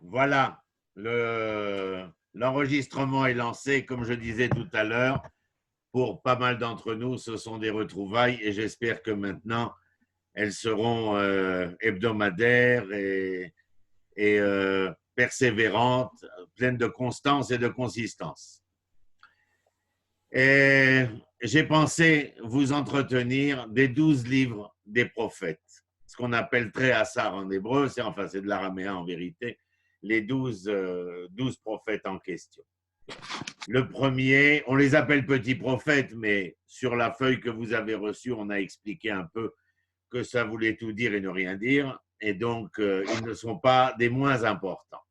Voilà, l'enregistrement est lancé, comme je disais tout à l'heure. Pour pas mal d'entre nous, ce sont des retrouvailles et j'espère que maintenant, elles seront hebdomadaires et persévérantes, pleines de constance et de consistance. Et j'ai pensé vous entretenir des 12 livres des prophètes, ce qu'on appelle Tréhassar en hébreu, c'est de l'araméen en vérité, les 12 prophètes en question. Le premier, on les appelle petits prophètes, mais sur la feuille que vous avez reçue, on a expliqué un peu que ça voulait tout dire et ne rien dire, et donc ils ne sont pas des moins importants.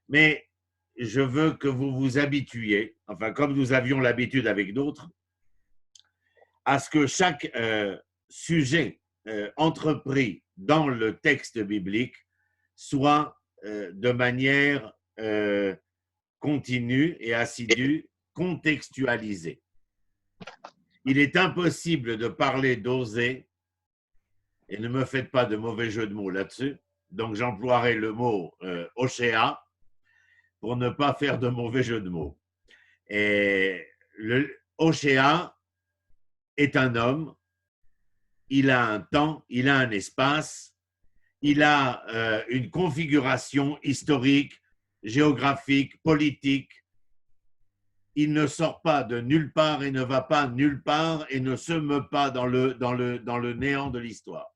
Mais je veux que vous vous habituiez, enfin comme nous avions l'habitude avec d'autres, à ce que chaque sujet entrepris dans le texte biblique soit de manière continue et assidue, contextualisé. Il est impossible de parler d'oser, et ne me faites pas de mauvais jeu de mots là-dessus, donc j'emploierai le mot Oshéa pour ne pas faire de mauvais jeu de mots. Et le Oshéa est un homme, il a un temps, il a un espace, il a une configuration historique, géographique, politique. Il ne sort pas de nulle part et ne va pas nulle part et ne se meut pas dans le néant de l'histoire.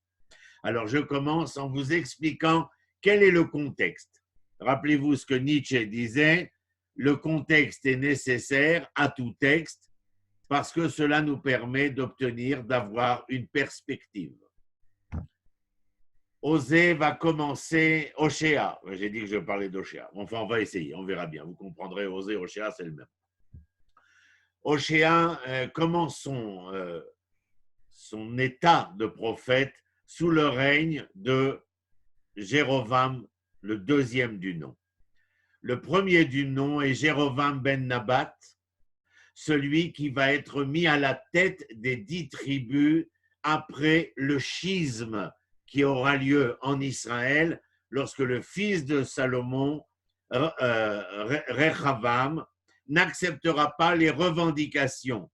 Alors, je commence en vous expliquant quel est le contexte. Rappelez-vous ce que Nietzsche disait, le contexte est nécessaire à tout texte parce que cela nous permet d'avoir une perspective. Osée va commencer, Oshéa, j'ai dit que je parlais d'Oshéa, enfin on va essayer, on verra bien, vous comprendrez, Osée, Oshéa, c'est le même. Oshéa commence son état de prophète sous le règne de Jérovam, le deuxième du nom. Le premier du nom est Jérovam ben Nabat, celui qui va être mis à la tête des 10 tribus après le schisme qui aura lieu en Israël lorsque le fils de Salomon, Rechavam, n'acceptera pas les revendications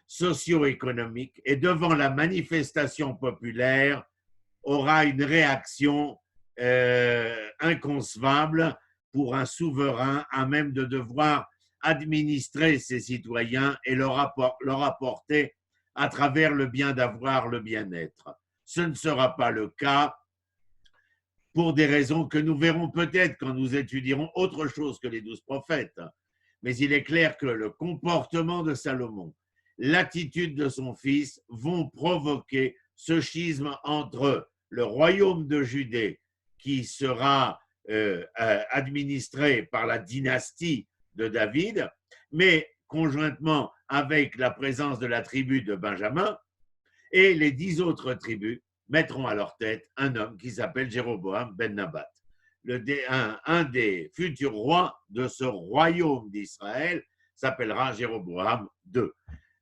socio-économiques et devant la manifestation populaire aura une réaction inconcevable pour un souverain à même de devoir administrer ses citoyens et leur apporter à travers le bien d'avoir le bien-être. Ce ne sera pas le cas pour des raisons que nous verrons peut-être quand nous étudierons autre chose que les 12 prophètes. Mais il est clair que le comportement de Salomon, l'attitude de son fils vont provoquer ce schisme entre le royaume de Judée qui sera administré par la dynastie de David, mais conjointement avec la présence de la tribu de Benjamin, et les 10 autres tribus mettront à leur tête un homme qui s'appelle Jéroboam ben Nabat. Un des futurs rois de ce royaume d'Israël s'appellera Jéroboam II.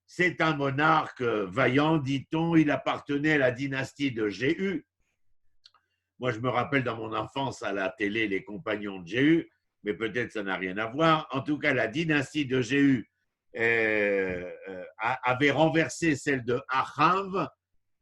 C'est un monarque vaillant, dit-on, il appartenait à la dynastie de Jéhu. Moi, je me rappelle dans mon enfance à la télé les compagnons de Jéhu, mais peut-être ça n'a rien à voir. En tout cas, la dynastie de Jéhu avait renversé celle de Achav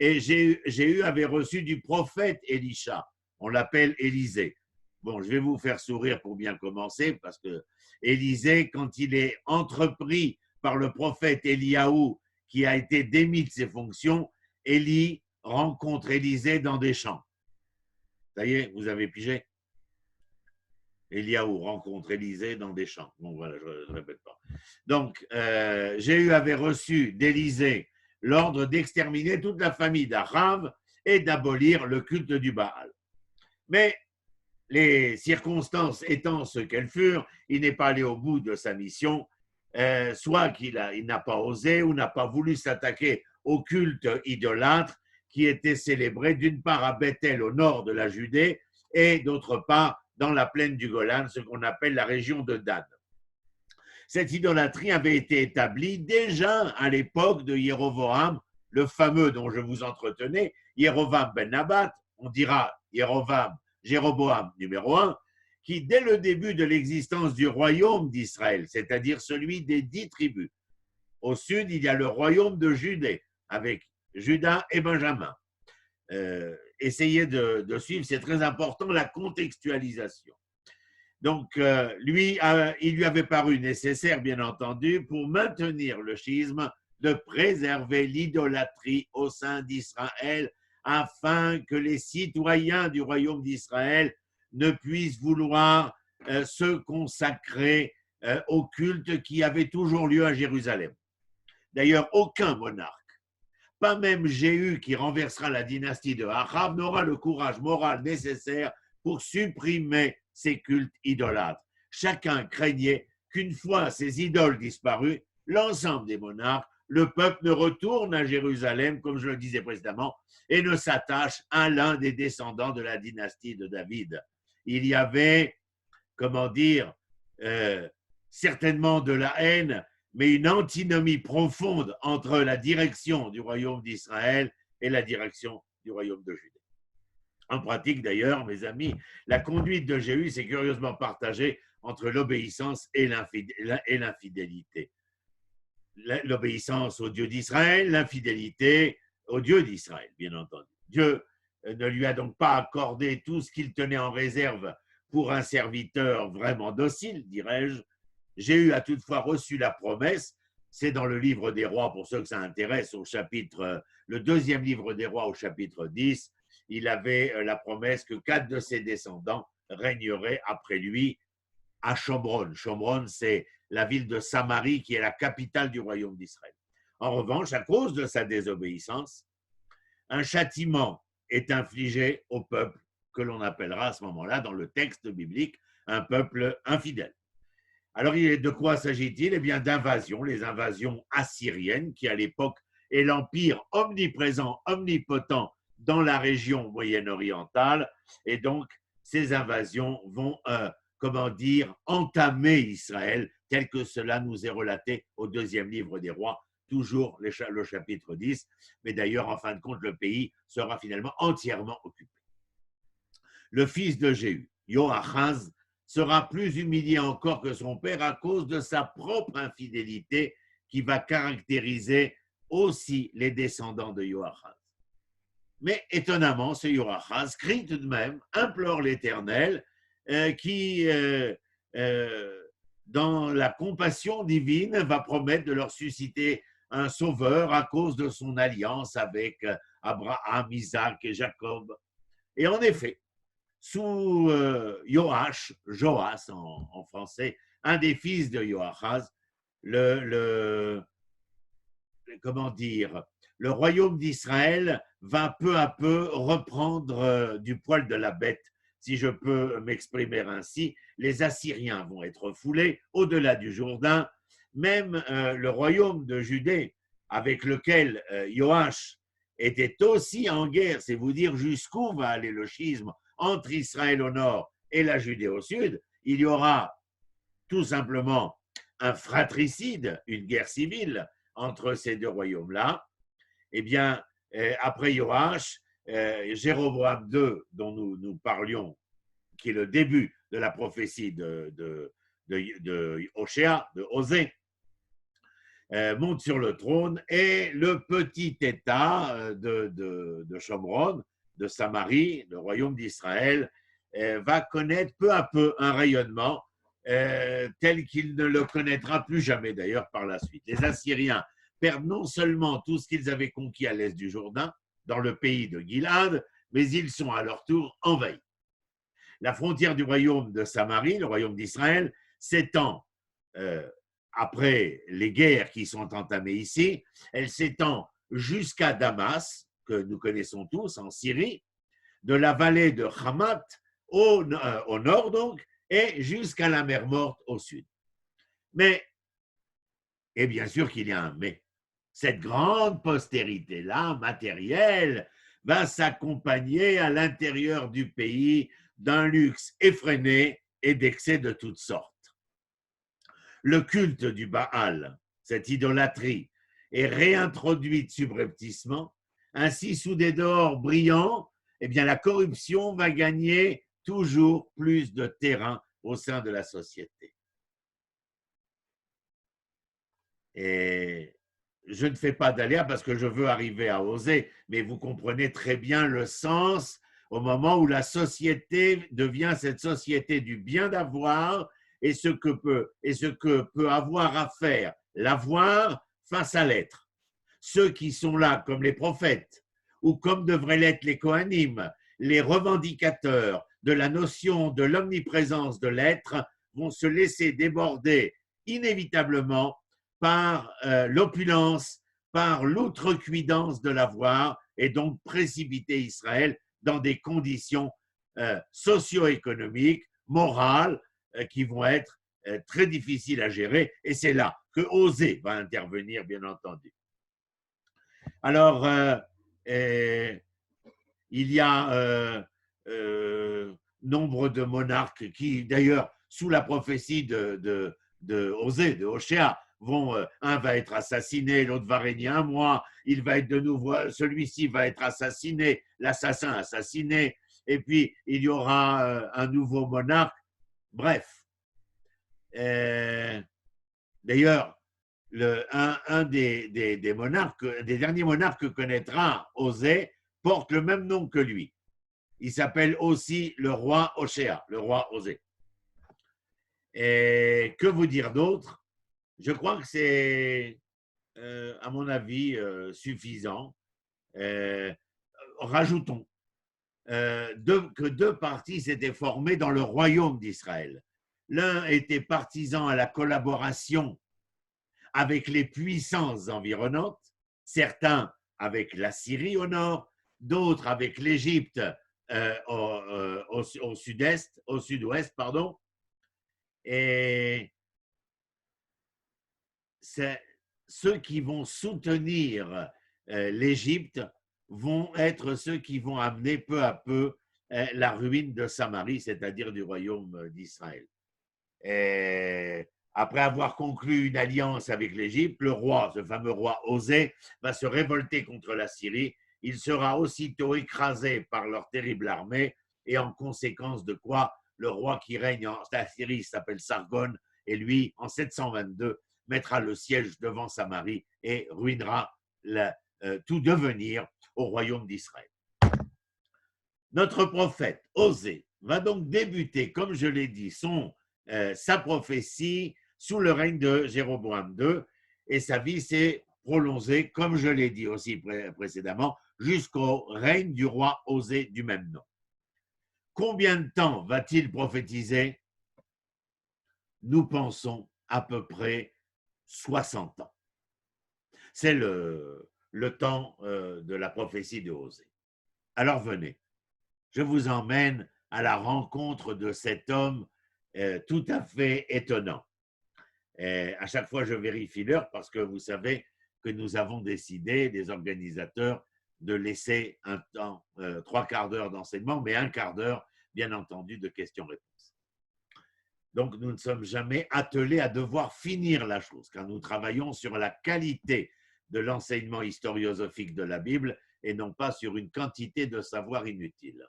et Jéhu avait reçu du prophète Élisha. On l'appelle Élisée. Bon, je vais vous faire sourire pour bien commencer parce que Élisée, quand il est entrepris par le prophète Éliaou qui a été démis de ses fonctions, Élie rencontre Élisée dans des champs. Ça y est, vous avez pigé? Éliaou rencontre Élisée dans des champs. Bon, voilà, je ne répète pas. Donc, Jéhu avait reçu d'Élisée l'ordre d'exterminer toute la famille d'Achav et d'abolir le culte du Baal. Mais les circonstances étant ce qu'elles furent, il n'est pas allé au bout de sa mission, soit qu'il n'a pas osé ou n'a pas voulu s'attaquer au culte idolâtre qui était célébré d'une part à Bethel au nord de la Judée et d'autre part dans la plaine du Golan, ce qu'on appelle la région de Dan. Cette idolâtrie avait été établie déjà à l'époque de Jéroboam, le fameux dont je vous entretenais, Jéroboam ben Nabat, on dira Jéroboam Jéroboam numéro 1, qui dès le début de l'existence du royaume d'Israël, c'est-à-dire celui des 10 tribus, au sud, il y a le royaume de Judée, avec Juda et Benjamin. Essayez de suivre, c'est très important, la contextualisation. Donc, il lui avait paru nécessaire, bien entendu, pour maintenir le schisme, de préserver l'idolâtrie au sein d'Israël, afin que les citoyens du royaume d'Israël ne puissent vouloir se consacrer au culte qui avait toujours lieu à Jérusalem. D'ailleurs, aucun monarque, pas même Jéhu qui renversera la dynastie de Achab, n'aura le courage moral nécessaire pour supprimer ces cultes idolâtres. Chacun craignait qu'une fois ces idoles disparues, l'ensemble des monarques, le peuple ne retourne à Jérusalem, comme je le disais précédemment, et ne s'attache à l'un des descendants de la dynastie de David. Il y avait, comment dire, certainement de la haine, mais une antinomie profonde entre la direction du royaume d'Israël et la direction du royaume de Judée. En pratique, d'ailleurs, mes amis, la conduite de Jéhu s'est curieusement partagée entre l'obéissance et l'infidélité. L'obéissance au Dieu d'Israël, l'infidélité au Dieu d'Israël, bien entendu. Dieu ne lui a donc pas accordé tout ce qu'il tenait en réserve pour un serviteur vraiment docile, dirais-je. Jéhu a toutefois reçu la promesse, c'est dans le livre des rois, pour ceux que ça intéresse, le deuxième livre des rois au chapitre 10, il avait la promesse que 4 de ses descendants régneraient après lui à Shomron. Shomron, c'est la ville de Samarie qui est la capitale du royaume d'Israël. En revanche, à cause de sa désobéissance, un châtiment est infligé au peuple que l'on appellera à ce moment-là, dans le texte biblique, un peuple infidèle. Alors, de quoi s'agit-il? Eh bien, d'invasions, les invasions assyriennes, qui à l'époque est l'empire omniprésent, omnipotent dans la région moyen-orientale. Et donc, ces invasions vont, entamer Israël, tel que cela nous est relaté au deuxième livre des rois, toujours le chapitre 10. Mais d'ailleurs, en fin de compte, le pays sera finalement entièrement occupé. Le fils de Jéhu, Joachaz, sera plus humilié encore que son père à cause de sa propre infidélité qui va caractériser aussi les descendants de Joachaz. Mais étonnamment, ce Joachaz crie tout de même, implore l'Éternel, qui, dans la compassion divine, va promettre de leur susciter un sauveur à cause de son alliance avec Abraham, Isaac et Jacob. Et en effet, sous Joas en français, un des fils de Joachaz, le royaume d'Israël va peu à peu reprendre du poil de la bête, si je peux m'exprimer ainsi. Les Assyriens vont être foulés au-delà du Jourdain. Même le royaume de Judée, avec lequel Joach était aussi en guerre, c'est vous dire jusqu'où va aller le schisme entre Israël au nord et la Judée au sud. Il y aura tout simplement un fratricide, une guerre civile entre ces deux royaumes-là. Eh bien, après Joach, Jéroboam II, dont nous parlions, qui est le début de la prophétie de Hoshea, de Osée, monte sur le trône et le petit État de Shomron, de Samarie, le royaume d'Israël, va connaître peu à peu un rayonnement tel qu'il ne le connaîtra plus jamais d'ailleurs par la suite. Les Assyriens perdent non seulement tout ce qu'ils avaient conquis à l'est du Jourdain, dans le pays de Gilad, mais ils sont à leur tour envahis. La frontière du royaume de Samarie, le royaume d'Israël, s'étend, après les guerres qui sont entamées ici, elle s'étend jusqu'à Damas, que nous connaissons tous, en Syrie, de la vallée de Hamat au nord donc, et jusqu'à la mer Morte au sud. Mais, et bien sûr qu'il y a un mais, cette grande postérité-là, matérielle, va s'accompagner à l'intérieur du pays d'un luxe effréné et d'excès de toutes sortes. Le culte du Baal, cette idolâtrie, est réintroduite subrepticement. Ainsi, sous des dehors brillants, eh bien, la corruption va gagner toujours plus de terrain au sein de la société. Et je ne fais pas d'aléa parce que je veux arriver à oser, mais vous comprenez très bien le sens au moment où la société devient cette société du bien d'avoir et ce que peut avoir à faire l'avoir face à l'être. Ceux qui sont là comme les prophètes ou comme devraient l'être les Kohanim, les revendicateurs de la notion de l'omniprésence de l'être vont se laisser déborder inévitablement par l'opulence, par l'outrecuidance de l'avoir et donc précipiter Israël dans des conditions socio-économiques, morales, qui vont être très difficiles à gérer. Et c'est là que Osée va intervenir, bien entendu. Alors, il y a nombre de monarques qui, d'ailleurs, sous la prophétie de Osée, de Hoshea, un va être assassiné, l'autre va régner un mois, il va être de nouveau, celui-ci va être assassiné, l'assassin assassiné, et puis il y aura un nouveau monarque. Bref. D'ailleurs, un des monarques, des derniers monarques que connaîtra Osée, porte le même nom que lui. Il s'appelle aussi le roi Hoshea, le roi Osée. Et que vous dire d'autre? Je crois que c'est, à mon avis, suffisant. Rajoutons que deux partis s'étaient formés dans le royaume d'Israël. L'un était partisan à la collaboration avec les puissances environnantes, certains avec la Syrie au nord, d'autres avec l'Égypte au sud-ouest, pardon. Et ceux qui vont soutenir l'Égypte vont être ceux qui vont amener peu à peu la ruine de Samarie, c'est-à-dire du royaume d'Israël. Après avoir conclu une alliance avec l'Égypte, le roi, ce fameux roi Osée, va se révolter contre la Syrie. Il sera aussitôt écrasé par leur terrible armée et en conséquence de quoi le roi qui règne en Syrie s'appelle Sargon et lui, en 722, mettra le siège devant Samarie et ruinera tout devenir au royaume d'Israël. Notre prophète Osée va donc débuter, comme je l'ai dit, sa prophétie sous le règne de Jéroboam II et sa vie s'est prolongée, comme je l'ai dit aussi précédemment, jusqu'au règne du roi Osée du même nom. Combien de temps va-t-il prophétiser? Nous pensons à peu près 60 ans. C'est le temps de la prophétie de Osée. Alors venez, je vous emmène à la rencontre de cet homme tout à fait étonnant. À chaque fois, je vérifie l'heure parce que vous savez que nous avons décidé, des organisateurs, de laisser un temps, 3/4 d'heure d'enseignement, mais 1/4 d'heure, bien entendu, de questions-réponses. Donc, nous ne sommes jamais attelés à devoir finir la chose, car nous travaillons sur la qualité de l'enseignement historiosophique de la Bible et non pas sur une quantité de savoir inutile.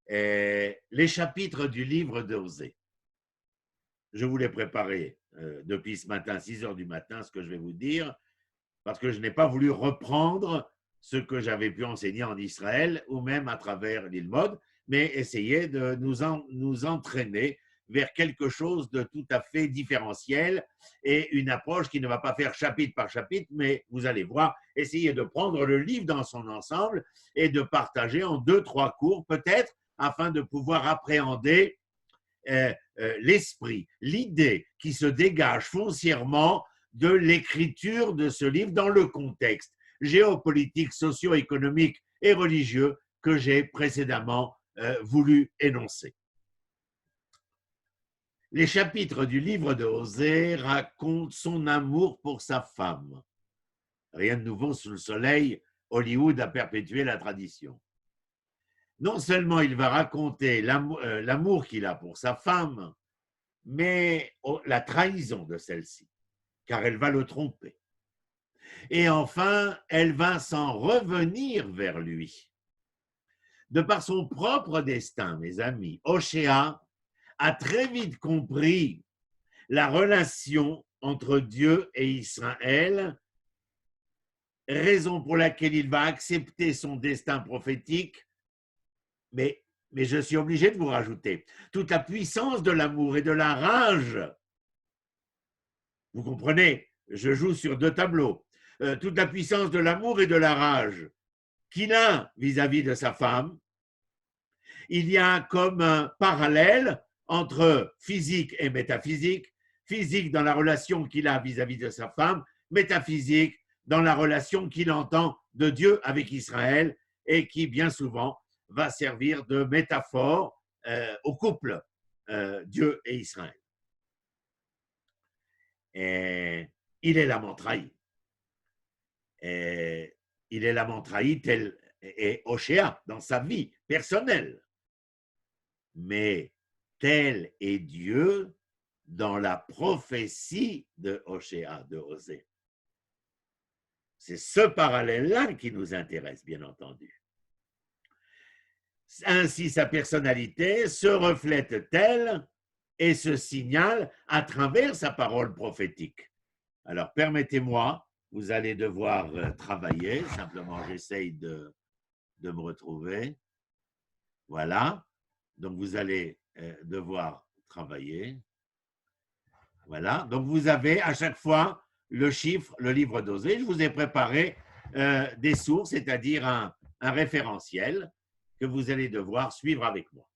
Les chapitres du livre d'Osée. Je vous l'ai préparé depuis ce matin, 6 heures du matin, ce que je vais vous dire, parce que je n'ai pas voulu reprendre ce que j'avais pu enseigner en Israël ou même à travers l'Ilmod, mais essayer de nous entraîner vers quelque chose de tout à fait différentiel et une approche qui ne va pas faire chapitre par chapitre, mais vous allez voir, essayer de prendre le livre dans son ensemble et de partager en 2-3 cours peut-être afin de pouvoir appréhender l'esprit, l'idée qui se dégage foncièrement de l'écriture de ce livre dans le contexte géopolitique, socio-économique et religieux que j'ai précédemment voulu énoncer. Les chapitres du livre de Osée racontent son amour pour sa femme. Rien de nouveau sous le soleil, Hollywood a perpétué la tradition. Non seulement il va raconter l'amour qu'il a pour sa femme, mais la trahison de celle-ci, car elle va le tromper. Et enfin, elle va s'en revenir vers lui. de par son propre destin, mes amis, Hoshea a très vite compris la relation entre Dieu et Israël, raison pour laquelle il va accepter son destin prophétique, mais je suis obligé de vous rajouter toute la puissance de l'amour et de la rage. Vous comprenez, je joue sur deux tableaux. Toute la puissance de l'amour et de la rage qu'il a vis-à-vis de sa femme. Il y a comme un parallèle entre physique et métaphysique. Physique dans la relation qu'il a vis-à-vis de sa femme, métaphysique dans la relation qu'il entend de Dieu avec Israël et qui, bien souvent, va servir de métaphore au couple Dieu et Israël. Et il est l'amant trahi. Et il est l'amant trahi tel est Hoshea dans sa vie personnelle. Mais tel est Dieu dans la prophétie de Hoshea, de Osée. C'est ce parallèle-là qui nous intéresse, bien entendu. Ainsi, sa personnalité se reflète-t-elle et se signale à travers sa parole prophétique. Alors, permettez-moi, vous allez devoir travailler. Simplement, j'essaye de me retrouver. Voilà. Donc, vous allez devoir travailler. Voilà. Donc, vous avez à chaque fois le chiffre, le livre d'Osée. Je vous ai préparé des sources, c'est-à-dire un référentiel que vous allez devoir suivre avec moi.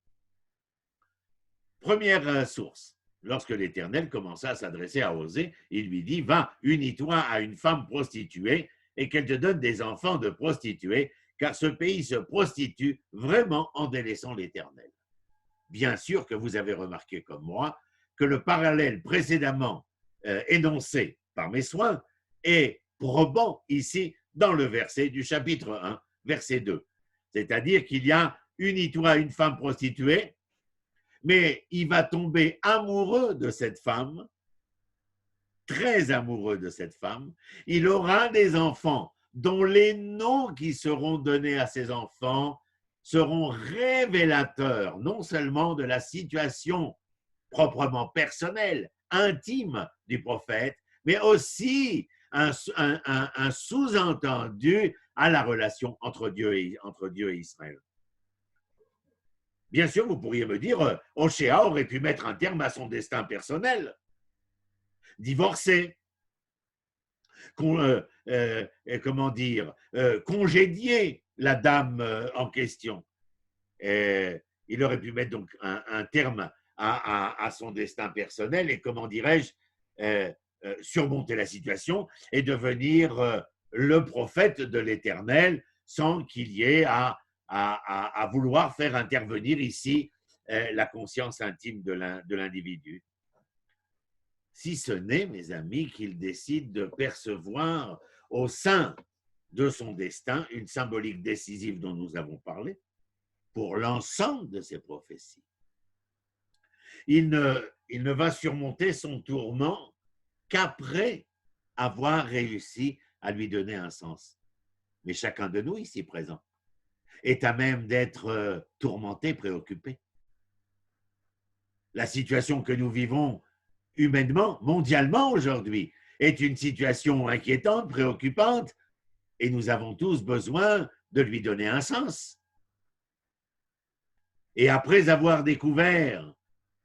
Première source. Lorsque l'Éternel commença à s'adresser à Osée, il lui dit « Va, unis-toi à une femme prostituée et qu'elle te donne des enfants de prostituées, car ce pays se prostitue vraiment en délaissant l'Éternel. » Bien sûr que vous avez remarqué comme moi que le parallèle précédemment énoncé par mes soins est probant ici dans le verset du chapitre 1, verset 2. C'est-à-dire qu'il y a unis-toi à une femme prostituée, mais il va tomber amoureux de cette femme, très amoureux de cette femme. Il aura des enfants dont les noms qui seront donnés à ces enfants seront révélateurs non seulement de la situation proprement personnelle, intime du prophète, mais aussi un sous-entendu à la relation entre Dieu et Israël. Bien sûr, vous pourriez me dire, Hoshea aurait pu mettre un terme à son destin personnel, divorcer, congédier la dame en question. Il aurait pu mettre donc un terme à son destin personnel et, comment dirais-je, surmonter la situation et devenir le prophète de l'Éternel sans qu'il y ait à vouloir faire intervenir ici la conscience intime de l'individu. Si ce n'est, mes amis, qu'il décide de percevoir au sein de son destin une symbolique décisive dont nous avons parlé pour l'ensemble de ses prophéties. Il ne va surmonter son tourment qu'après avoir réussi à lui donner un sens. Mais chacun de nous ici présent est à même d'être tourmenté, préoccupé. La situation que nous vivons humainement, mondialement aujourd'hui, est une situation inquiétante, préoccupante, et nous avons tous besoin de lui donner un sens. Et après avoir découvert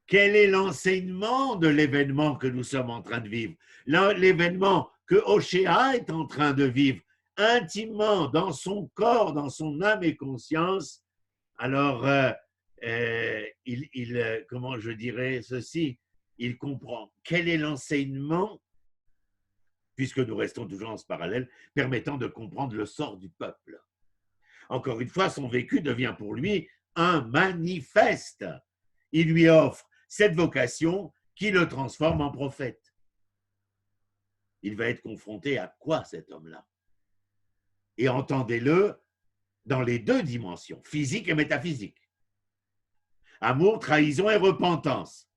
quel est l'enseignement de l'événement que nous sommes en train de vivre, l'événement que Hoshea est en train de vivre intimement dans son corps, dans son âme et conscience, alors comment je dirais ceci, il comprend quel est l'enseignement, puisque nous restons toujours dans ce parallèle, permettant de comprendre le sort du peuple. Encore une fois, son vécu devient pour lui un manifeste. Il lui offre cette vocation qui le transforme en prophète. Il va être confronté à quoi, cet homme-là? Et entendez-le dans les deux dimensions, physique et métaphysique. Amour, trahison et repentance.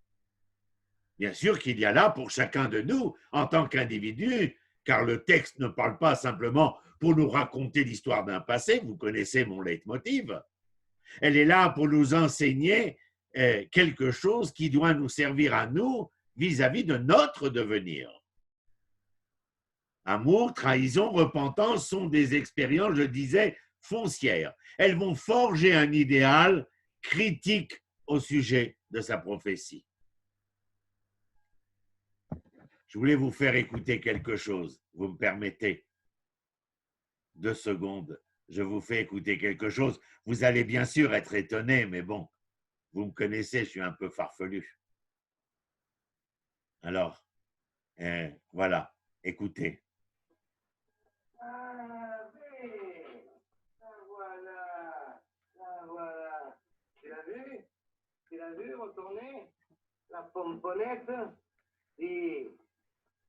Bien sûr qu'il y a là pour chacun de nous, en tant qu'individu, car le texte ne parle pas simplement pour nous raconter l'histoire d'un passé, vous connaissez mon leitmotiv, Elle est là pour nous enseigner quelque chose qui doit nous servir à nous vis-à-vis de notre devenir. Amour, trahison, repentance sont des expériences, je disais, foncières. Elles vont forger un idéal critique au sujet de sa prophétie. Je voulais vous faire écouter quelque chose. Vous me permettez 2 secondes. Je vous fais écouter quelque chose. Vous allez bien sûr être étonné, mais bon, vous me connaissez, je suis un peu farfelu. Alors, voilà, écoutez. Ah oui, la voilà. Tu l'as vu retourner la pomponnette? Dis,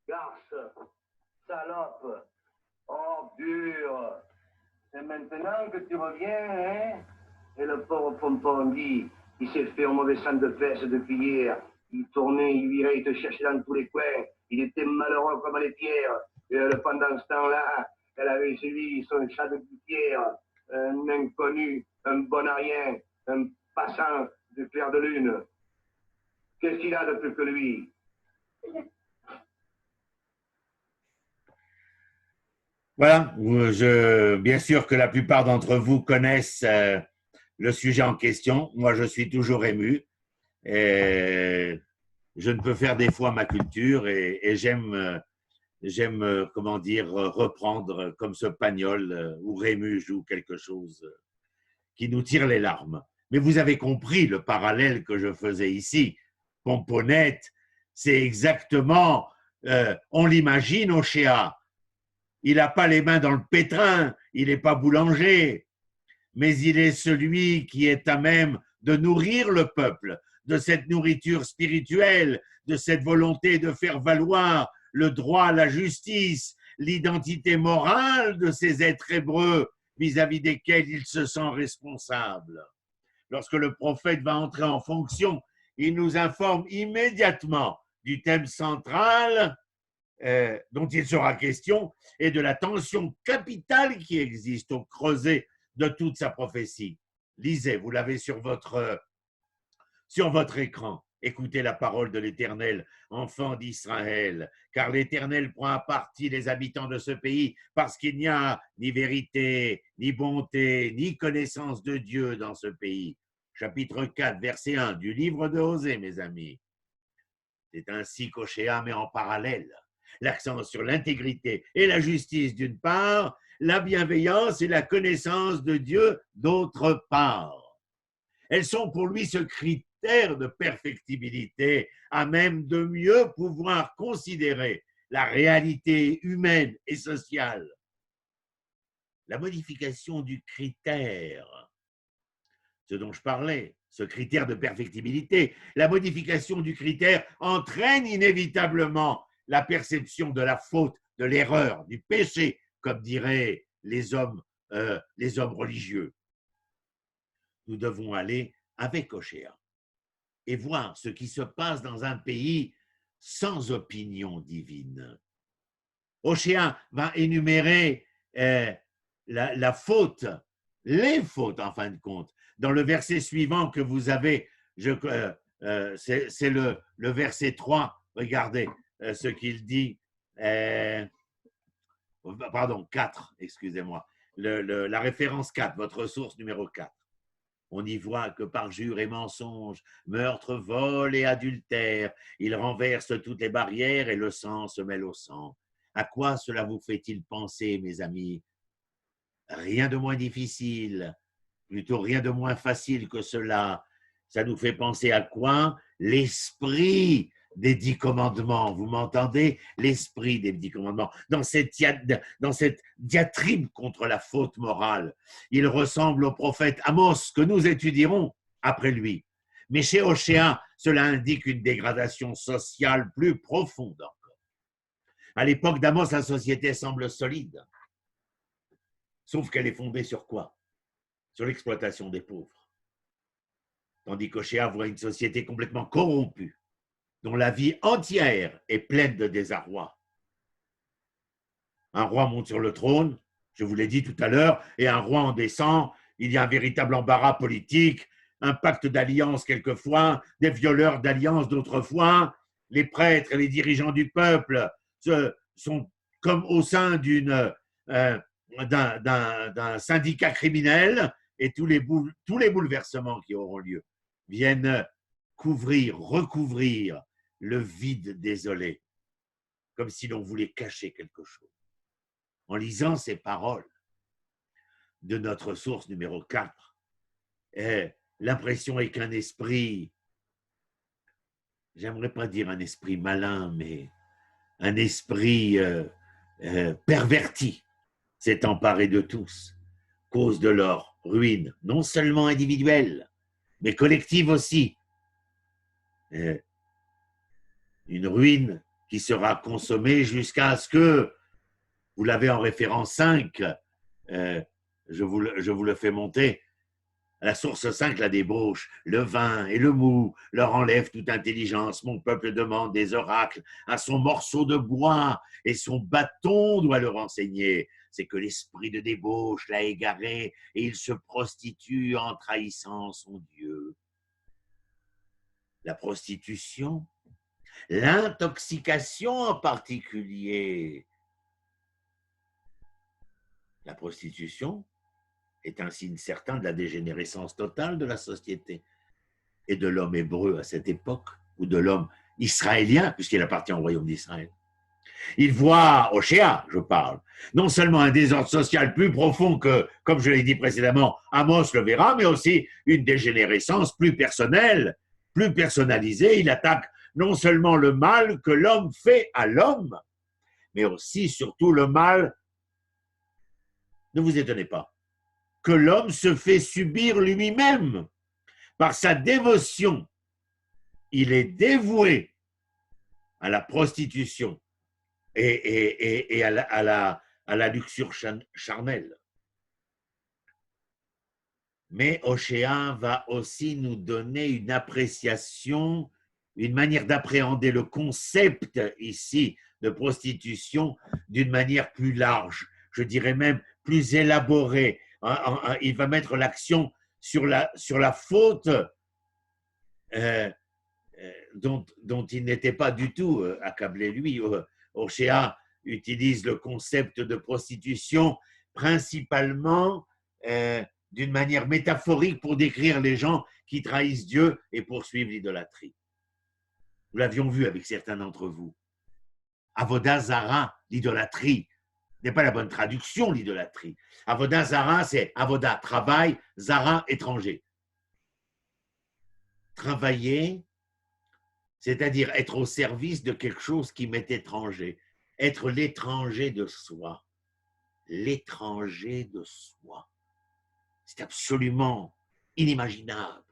garce, salope, ordure. C'est maintenant que tu reviens, hein? Et le pauvre pompon dit, il s'est fait un mauvais sang de fesses depuis hier. Il tournait, il virait, il te cherchait dans tous les coins. Il était malheureux comme les pierres. Et pendant ce temps-là, elle avait suivi son chat de pierre, un inconnu, un bon à rien, un passant du clair de lune. Qu'est-ce qu'il a de plus que lui? Voilà, bien sûr que la plupart d'entre vous connaissent le sujet en question. Moi, je suis toujours ému. Et je ne peux faire des fois ma culture et j'aime, comment dire, reprendre comme ce Pagnol ou Rémus ou quelque chose qui nous tire les larmes. Mais vous avez compris le parallèle que je faisais ici. Pomponnette, c'est exactement, on l'imagine au Chéa. Il n'a pas les mains dans le pétrin, il n'est pas boulanger, mais il est celui qui est à même de nourrir le peuple, de cette nourriture spirituelle, de cette volonté de faire valoir le droit, la justice, l'identité morale de ces êtres hébreux vis-à-vis desquels il se sent responsable. Lorsque le prophète va entrer en fonction, il nous informe immédiatement du thème central dont il sera question et de la tension capitale qui existe au creuset de toute sa prophétie. Lisez, vous l'avez sur votre écran. Écoutez la parole de l'Éternel, enfants d'Israël, car l'Éternel prend à partie les habitants de ce pays parce qu'il n'y a ni vérité, ni bonté, ni connaissance de Dieu dans ce pays. Chapitre 4, verset 1 du livre de Osée, mes amis. C'est ainsi qu'Ochéa met en parallèle l'accent sur l'intégrité et la justice d'une part, la bienveillance et la connaissance de Dieu d'autre part. Elles sont pour lui ce critère de perfectibilité à même de mieux pouvoir considérer la réalité humaine et sociale. La modification du critère, ce dont je parlais, ce critère de perfectibilité, la modification du critère entraîne inévitablement la perception de la faute, de l'erreur, du péché, comme diraient les hommes religieux. Nous devons aller avec Ochéa et voir ce qui se passe dans un pays sans opinion divine. Ochéa va énumérer la faute, les fautes en fin de compte. Dans le verset suivant que vous avez, c'est le verset 3, regardez ce qu'il dit, pardon, 4, excusez-moi, la référence 4, votre source numéro 4. On y voit que par jure et mensonge, meurtre, vol et adultère, il renverse toutes les barrières et le sang se mêle au sang. À quoi cela vous fait-il penser, mes amis? Rien de moins difficile, plutôt rien de moins facile que cela. Ça nous fait penser à quoi? L'esprit des 10 commandements. Vous m'entendez? L'esprit des 10 commandements. Dans cette diatribe contre la faute morale, il ressemble au prophète Amos que nous étudierons après lui. Mais chez Ochéa, cela indique une dégradation sociale plus profonde encore. À l'époque d'Amos, la société semble solide. Sauf qu'elle est fondée sur quoi? Sur l'exploitation des pauvres. Tandis qu'Ochéa voit une société complètement corrompue, dont la vie entière est pleine de désarroi. Un roi monte sur le trône, je vous l'ai dit tout à l'heure, et un roi en descend, il y a un véritable embarras politique, un pacte d'alliance quelquefois, des violeurs d'alliance d'autres fois. Les prêtres et les dirigeants du peuple sont comme au sein d'un syndicat criminel, et tous les bouleversements qui auront lieu viennent recouvrir le vide désolé, comme si l'on voulait cacher quelque chose. En lisant ces paroles de notre source numéro 4, l'impression est qu'un esprit, j'aimerais pas dire un esprit malin, mais un esprit perverti s'est emparé de tous, cause de leur ruine, non seulement individuelle, mais collective aussi. Une ruine qui sera consommée jusqu'à ce que, vous l'avez en référence 5, je vous le fais monter, la source 5, la débauche, le vin et le mou leur enlèvent toute intelligence. Mon peuple demande des oracles à son morceau de bois et son bâton doit le renseigner. C'est que l'esprit de débauche l'a égaré et il se prostitue en trahissant son Dieu. La prostitution, l'intoxication en particulier. La prostitution est un signe certain de la dégénérescence totale de la société et de l'homme hébreu à cette époque, ou de l'homme israélien, puisqu'il appartient au royaume d'Israël. Il voit, Oshéa, je parle, non seulement un désordre social plus profond que, comme je l'ai dit précédemment, Amos le verra, mais aussi une dégénérescence plus personnelle, plus personnalisée. Il attaque non seulement le mal que l'homme fait à l'homme, mais aussi, surtout, le mal, ne vous étonnez pas, que l'homme se fait subir lui-même par sa dévotion. Il est dévoué à la prostitution et à la luxure charnelle. Mais Oshéa va aussi nous donner une appréciation, une manière d'appréhender le concept ici de prostitution d'une manière plus large, je dirais même plus élaborée. Il va mettre l'action sur la faute dont il n'était pas du tout accablé lui. Oshéa utilise le concept de prostitution principalement d'une manière métaphorique pour décrire les gens qui trahissent Dieu et poursuivent l'idolâtrie. Nous l'avions vu avec certains d'entre vous. Avodah Zara, l'idolâtrie, n'est pas la bonne traduction, l'idolâtrie. Avodah Zara, c'est Avodah, travail, Zara, étranger. Travailler, c'est-à-dire être au service de quelque chose qui m'est étranger. Être l'étranger de soi. L'étranger de soi. C'est absolument inimaginable.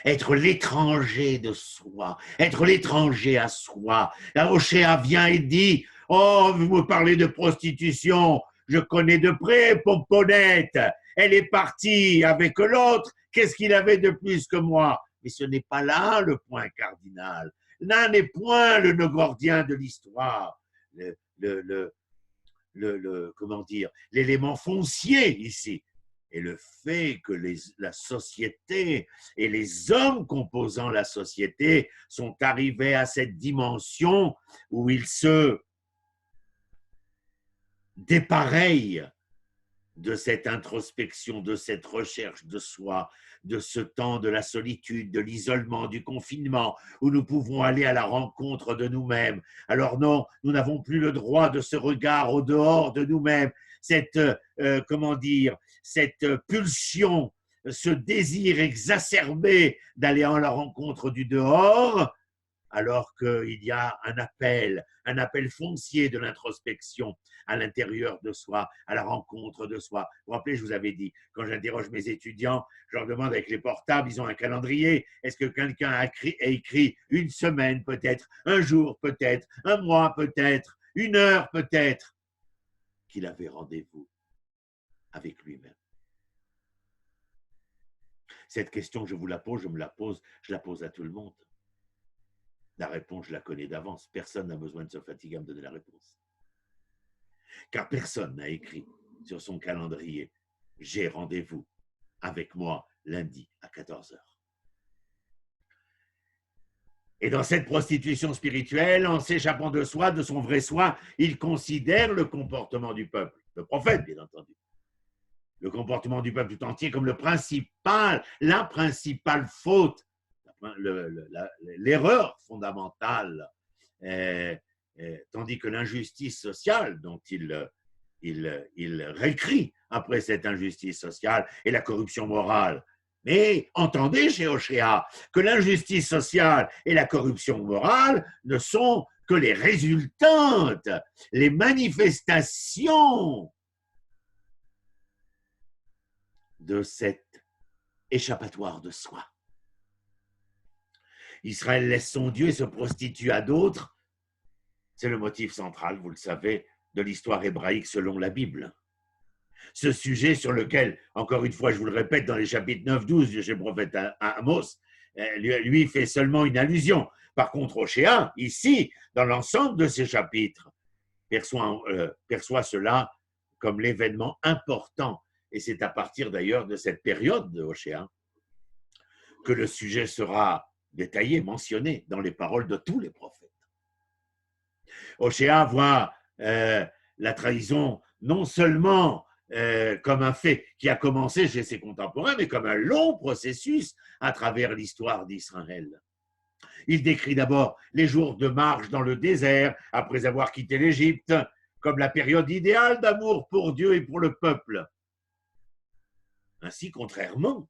Être l'étranger de soi, être l'étranger à soi. La Oshéa vient et dit, oh, vous me parlez de prostitution, je connais de près Pomponette, elle est partie avec l'autre, qu'est-ce qu'il avait de plus que moi? Mais ce n'est pas là le point cardinal. Là n'est point le nœud gordien de l'histoire, comment dire, l'élément foncier ici. Et le fait que la société et les hommes composant la société sont arrivés à cette dimension où ils se dépareillent de cette introspection, de cette recherche de soi, de ce temps de la solitude, de l'isolement, du confinement, où nous pouvons aller à la rencontre de nous-mêmes. Alors non, nous n'avons plus le droit de ce regard au dehors de nous-mêmes, cette, comment dire, cette pulsion, ce désir exacerbé d'aller à la rencontre du dehors, alors qu'il y a un appel foncier de l'introspection à l'intérieur de soi, à la rencontre de soi. Vous vous rappelez, je vous avais dit, quand j'interroge mes étudiants, je leur demande avec les portables, ils ont un calendrier, est-ce que quelqu'un a écrit une semaine peut-être, un jour peut-être, un mois peut-être, une heure peut-être, qu'il avait rendez-vous avec lui-même? Cette question, je vous la pose, je la pose à tout le monde. La réponse, je la connais d'avance. Personne n'a besoin de se fatiguer à me donner la réponse. Car personne n'a écrit sur son calendrier « J'ai rendez-vous avec moi lundi à 14 heures. Et dans cette prostitution spirituelle, en s'échappant de soi, de son vrai soi, il considère le comportement du peuple, le prophète bien entendu, le comportement du peuple tout entier comme la principale faute, l'erreur fondamentale, tandis que l'injustice sociale dont il récrit après cette injustice sociale et la corruption morale. Mais entendez chez Hoshea que l'injustice sociale et la corruption morale ne sont que les résultantes, les manifestations de cet échappatoire de soi. Israël laisse son Dieu et se prostitue à d'autres. C'est le motif central, vous le savez, de l'histoire hébraïque selon la Bible. Ce sujet sur lequel, encore une fois, je vous le répète, dans les chapitres 9-12 du prophète Amos, lui fait seulement une allusion. Par contre, Hoshea, ici, dans l'ensemble de ces chapitres, perçoit cela comme l'événement important. Et c'est à partir d'ailleurs de cette période de Hoshea que le sujet sera détaillé, mentionné dans les paroles de tous les prophètes. Hoshea voit la trahison non seulement comme un fait qui a commencé chez ses contemporains, mais comme un long processus à travers l'histoire d'Israël. Il décrit d'abord les jours de marche dans le désert, après avoir quitté l'Égypte, comme la période idéale d'amour pour Dieu et pour le peuple. Ainsi, contrairement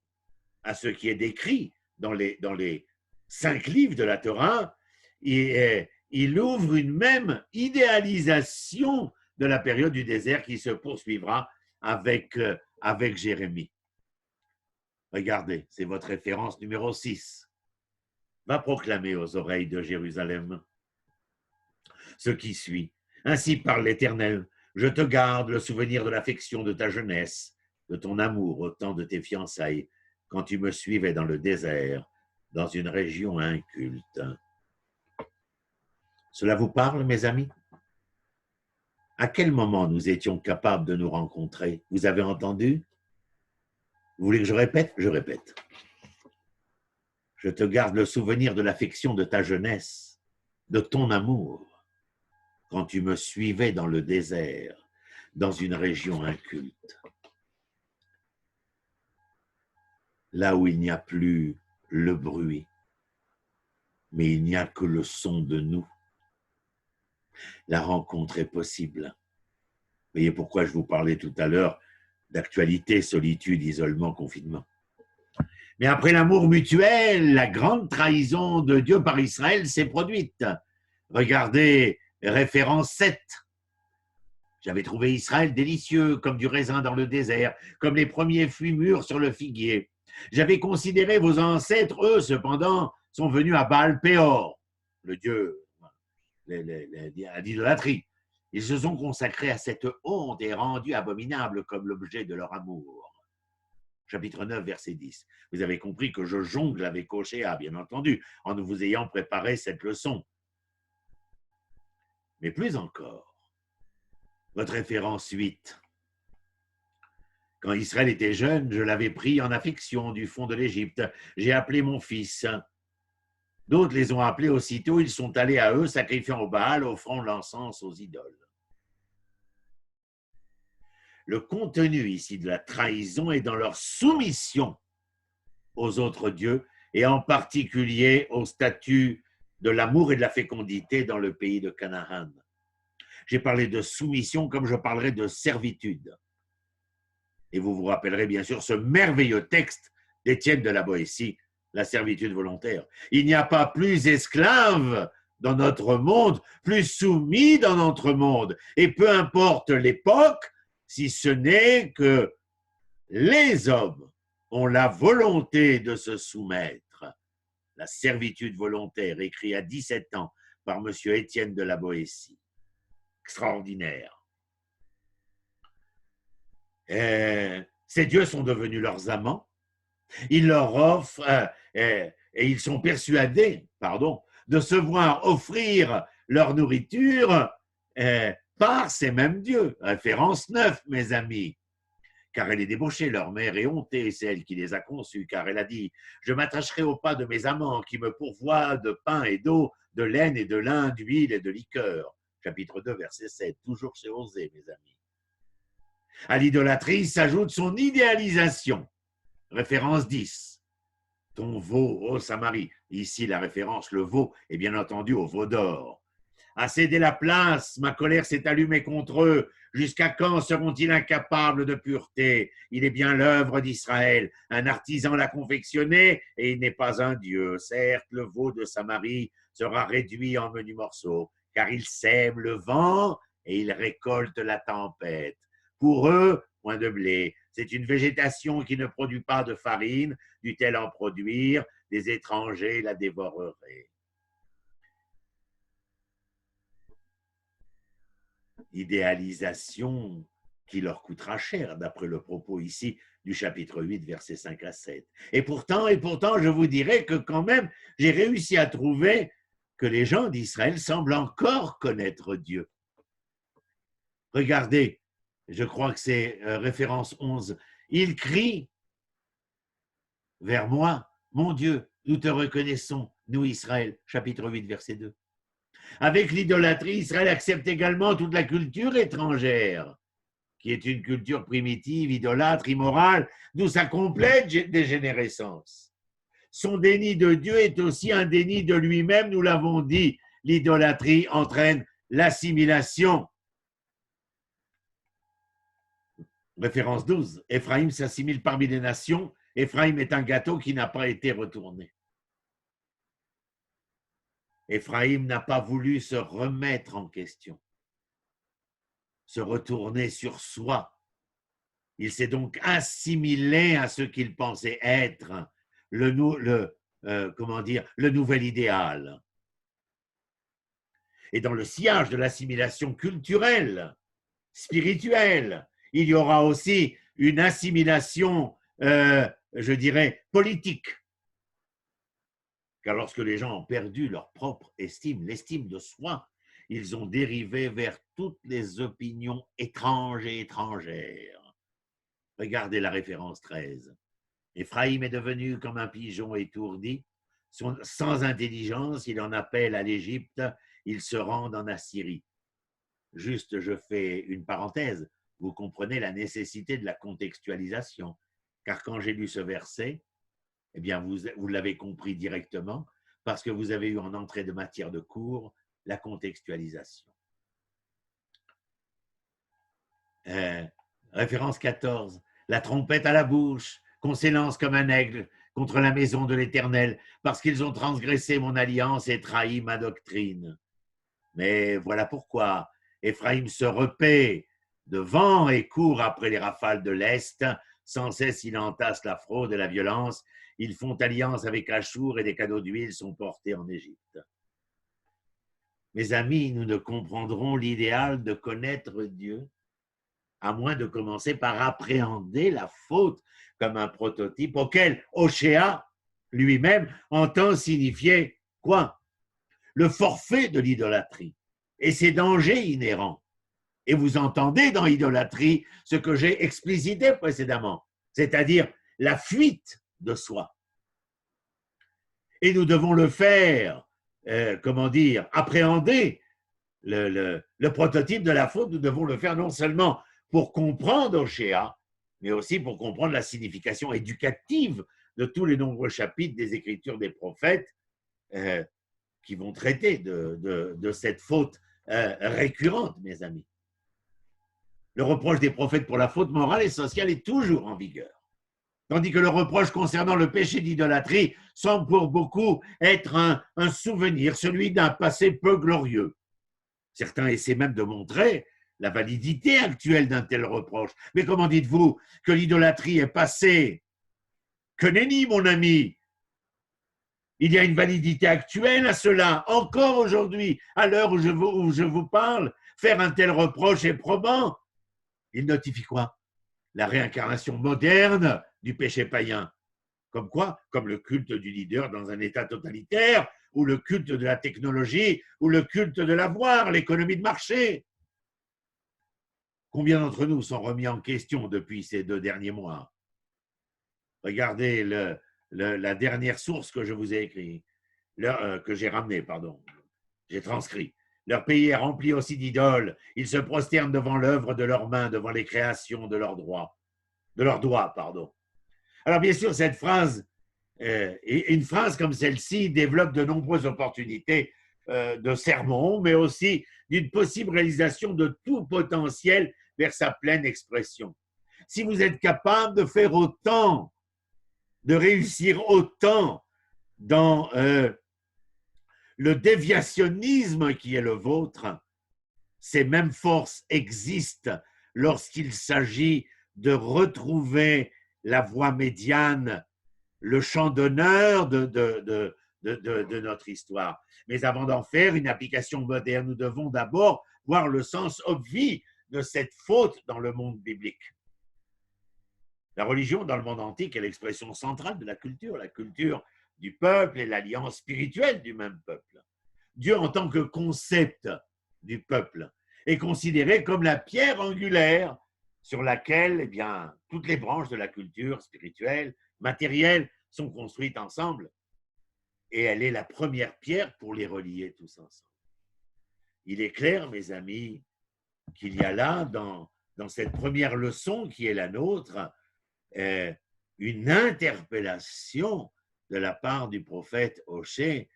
à ce qui est décrit dans les 5 livres de la Torah, il ouvre une même idéalisation de la période du désert qui se poursuivra avec Jérémie. Regardez, c'est votre référence numéro 6. Va proclamer aux oreilles de Jérusalem ce qui suit. Ainsi parle l'Éternel, je te garde le souvenir de l'affection de ta jeunesse, de ton amour au temps de tes fiançailles, quand tu me suivais dans le désert, dans une région inculte. Cela vous parle, mes amis? À quel moment nous étions capables de nous rencontrer? Vous avez entendu? Vous voulez que je répète? Je répète. Je te garde le souvenir de l'affection de ta jeunesse, de ton amour, quand tu me suivais dans le désert, dans une région inculte. Là où il n'y a plus le bruit, mais il n'y a que le son de nous. La rencontre est possible. Voyez pourquoi je vous parlais tout à l'heure d'actualité, solitude, isolement, confinement. Mais après l'amour mutuel, la grande trahison de Dieu par Israël s'est produite. Regardez, référence 7. J'avais trouvé Israël délicieux, comme du raisin dans le désert, comme les premiers fruits mûrs sur le figuier. J'avais considéré vos ancêtres, eux, cependant, sont venus à Baal-Péor, le dieu à l'idolâtrie. Ils se sont consacrés à cette honte et rendus abominables comme l'objet de leur amour. Chapitre 9, verset 10. Vous avez compris que je jongle avec Hoshea, bien entendu, en vous ayant préparé cette leçon. Mais plus encore, votre référence 8. Quand Israël était jeune, je l'avais pris en affection du fond de l'Égypte. J'ai appelé mon fils. D'autres les ont appelés aussitôt, ils sont allés à eux, sacrifiant au Baal, offrant l'encens aux idoles. Le contenu ici de la trahison est dans leur soumission aux autres dieux et en particulier au statut de l'amour et de la fécondité dans le pays de Canaan. J'ai parlé de soumission comme je parlerai de servitude. Et vous vous rappellerez bien sûr ce merveilleux texte d'Étienne de la Boétie, la servitude volontaire. Il n'y a pas plus esclave dans notre monde, plus soumis dans notre monde. Et peu importe l'époque, si ce n'est que les hommes ont la volonté de se soumettre. La servitude volontaire, écrit à 17 ans par M. Étienne de la Boétie. Extraordinaire. Ces dieux sont devenus leurs amants. Ils leur offrent, et ils sont persuadés, de se voir offrir leur nourriture par ces mêmes dieux. Référence 9, mes amis. car elle est débauchée, leur mère est hontée, c'est elle qui les a conçus, car elle a dit, je m'attacherai au pas de mes amants qui me pourvoient de pain et d'eau, de laine et de lin, d'huile et de liqueur. Chapitre 2, verset 7, toujours chez Osée, mes amis. À l'idolâtrie s'ajoute son idéalisation. Référence 10. Ton veau, ô Samarie. Ici, la référence, le veau, est bien entendu au veau d'or. A cédé la place, ma colère s'est allumée contre eux. Jusqu'à quand seront-ils incapables de pureté? Il est bien l'œuvre d'Israël. Un artisan l'a confectionné et il n'est pas un dieu. Certes, le veau de Samarie sera réduit en menus morceaux, car il sème le vent et il récolte la tempête. Pour eux, point de blé. C'est une végétation qui ne produit pas de farine. Dût-elle en produire, des étrangers la dévoreraient. Idéalisation qui leur coûtera cher, d'après le propos ici du chapitre 8, versets 5 à 7. Et pourtant, je vous dirais que quand même, j'ai réussi à trouver que les gens d'Israël semblent encore connaître Dieu. Regardez, je crois que c'est référence 11. Il crie vers moi, mon Dieu, nous te reconnaissons, nous Israël, chapitre 8, verset 2. Avec l'idolâtrie, Israël accepte également toute la culture étrangère, qui est une culture primitive, idolâtre, immorale, d'où sa complète dégénérescence. Son déni de Dieu est aussi un déni de lui-même, nous l'avons dit. L'idolâtrie entraîne l'assimilation. Référence 12. Éphraïm s'assimile parmi les nations. Éphraïm est un gâteau qui n'a pas été retourné. Éphraïm n'a pas voulu se remettre en question, se retourner sur soi. Il s'est donc assimilé à ce qu'il pensait être le nouvel idéal. Et dans le sillage de l'assimilation culturelle, spirituelle, il y aura aussi une assimilation, je dirais, politique. Car lorsque les gens ont perdu leur propre estime, l'estime de soi, ils ont dérivé vers toutes les opinions étranges et étrangères. Regardez la référence 13. Éphraïm est devenu comme un pigeon étourdi, sans intelligence, il en appelle à l'Égypte, il se rend en Assyrie. Juste, je fais une parenthèse, vous comprenez la nécessité de la contextualisation, car quand j'ai lu ce verset, eh bien, vous l'avez compris directement parce que vous avez eu en entrée de matière de cours la contextualisation. Référence 14. La trompette à la bouche, qu'on s'élance comme un aigle contre la maison de l'Éternel, parce qu'ils ont transgressé mon alliance et trahi ma doctrine. Mais voilà pourquoi Éphraïm se repaît de vent et court après les rafales de l'Est. Sans cesse, il entasse la fraude et la violence. Ils font alliance avec Achour et des cadeaux d'huile sont portés en Égypte. Mes amis, nous ne comprendrons l'idéal de connaître Dieu à moins de commencer par appréhender la faute comme un prototype auquel Oshéa lui-même entend signifier quoi? Le forfait de l'idolâtrie et ses dangers inhérents. Et vous entendez dans l'idolâtrie ce que j'ai explicité précédemment, c'est-à-dire la fuite de soi. Et nous devons le faire, appréhender le prototype de la faute, nous devons le faire non seulement pour comprendre Oshéa, mais aussi pour comprendre la signification éducative de tous les nombreux chapitres des Écritures des prophètes qui vont traiter de cette faute récurrente, mes amis. Le reproche des prophètes pour la faute morale et sociale est toujours en vigueur. Tandis que le reproche concernant le péché d'idolâtrie semble pour beaucoup être un souvenir, celui d'un passé peu glorieux. Certains essaient même de montrer la validité actuelle d'un tel reproche. Mais comment dites-vous que l'idolâtrie est passée? Que nenni, mon ami! Il y a une validité actuelle à cela, encore aujourd'hui, à l'heure où je vous parle. Faire un tel reproche est probant. Il notifie quoi? La réincarnation moderne du péché païen. Comme quoi? Comme le culte du leader dans un État totalitaire, ou le culte de la technologie, ou le culte de l'avoir, l'économie de marché. Combien d'entre nous sont remis en question depuis ces 2 derniers mois? Regardez la dernière source que je vous ai écrite, que j'ai ramenée, pardon, j'ai transcrit. Leur pays est rempli aussi d'idoles. Ils se prosternent devant l'œuvre de leurs mains, devant les créations de leurs doigts, pardon. Alors bien sûr, cette phrase, une phrase comme celle-ci développe de nombreuses opportunités de sermon, mais aussi d'une possible réalisation de tout potentiel vers sa pleine expression. Si vous êtes capable de faire autant, de réussir autant dans le déviationnisme qui est le vôtre, ces mêmes forces existent lorsqu'il s'agit de retrouver la voie médiane, le champ d'honneur de notre histoire. Mais avant d'en faire une application moderne, nous devons d'abord voir le sens obvieux de cette faute dans le monde biblique. La religion dans le monde antique est l'expression centrale de la culture du peuple et l'alliance spirituelle du même peuple. Dieu en tant que concept du peuple est considéré comme la pierre angulaire sur laquelle eh bien, toutes les branches de la culture spirituelle, matérielle, sont construites ensemble. Et elle est la première pierre pour les relier tous ensemble. Il est clair, mes amis, qu'il y a là, dans cette première leçon qui est la nôtre, une interpellation de la part du prophète Hoshée,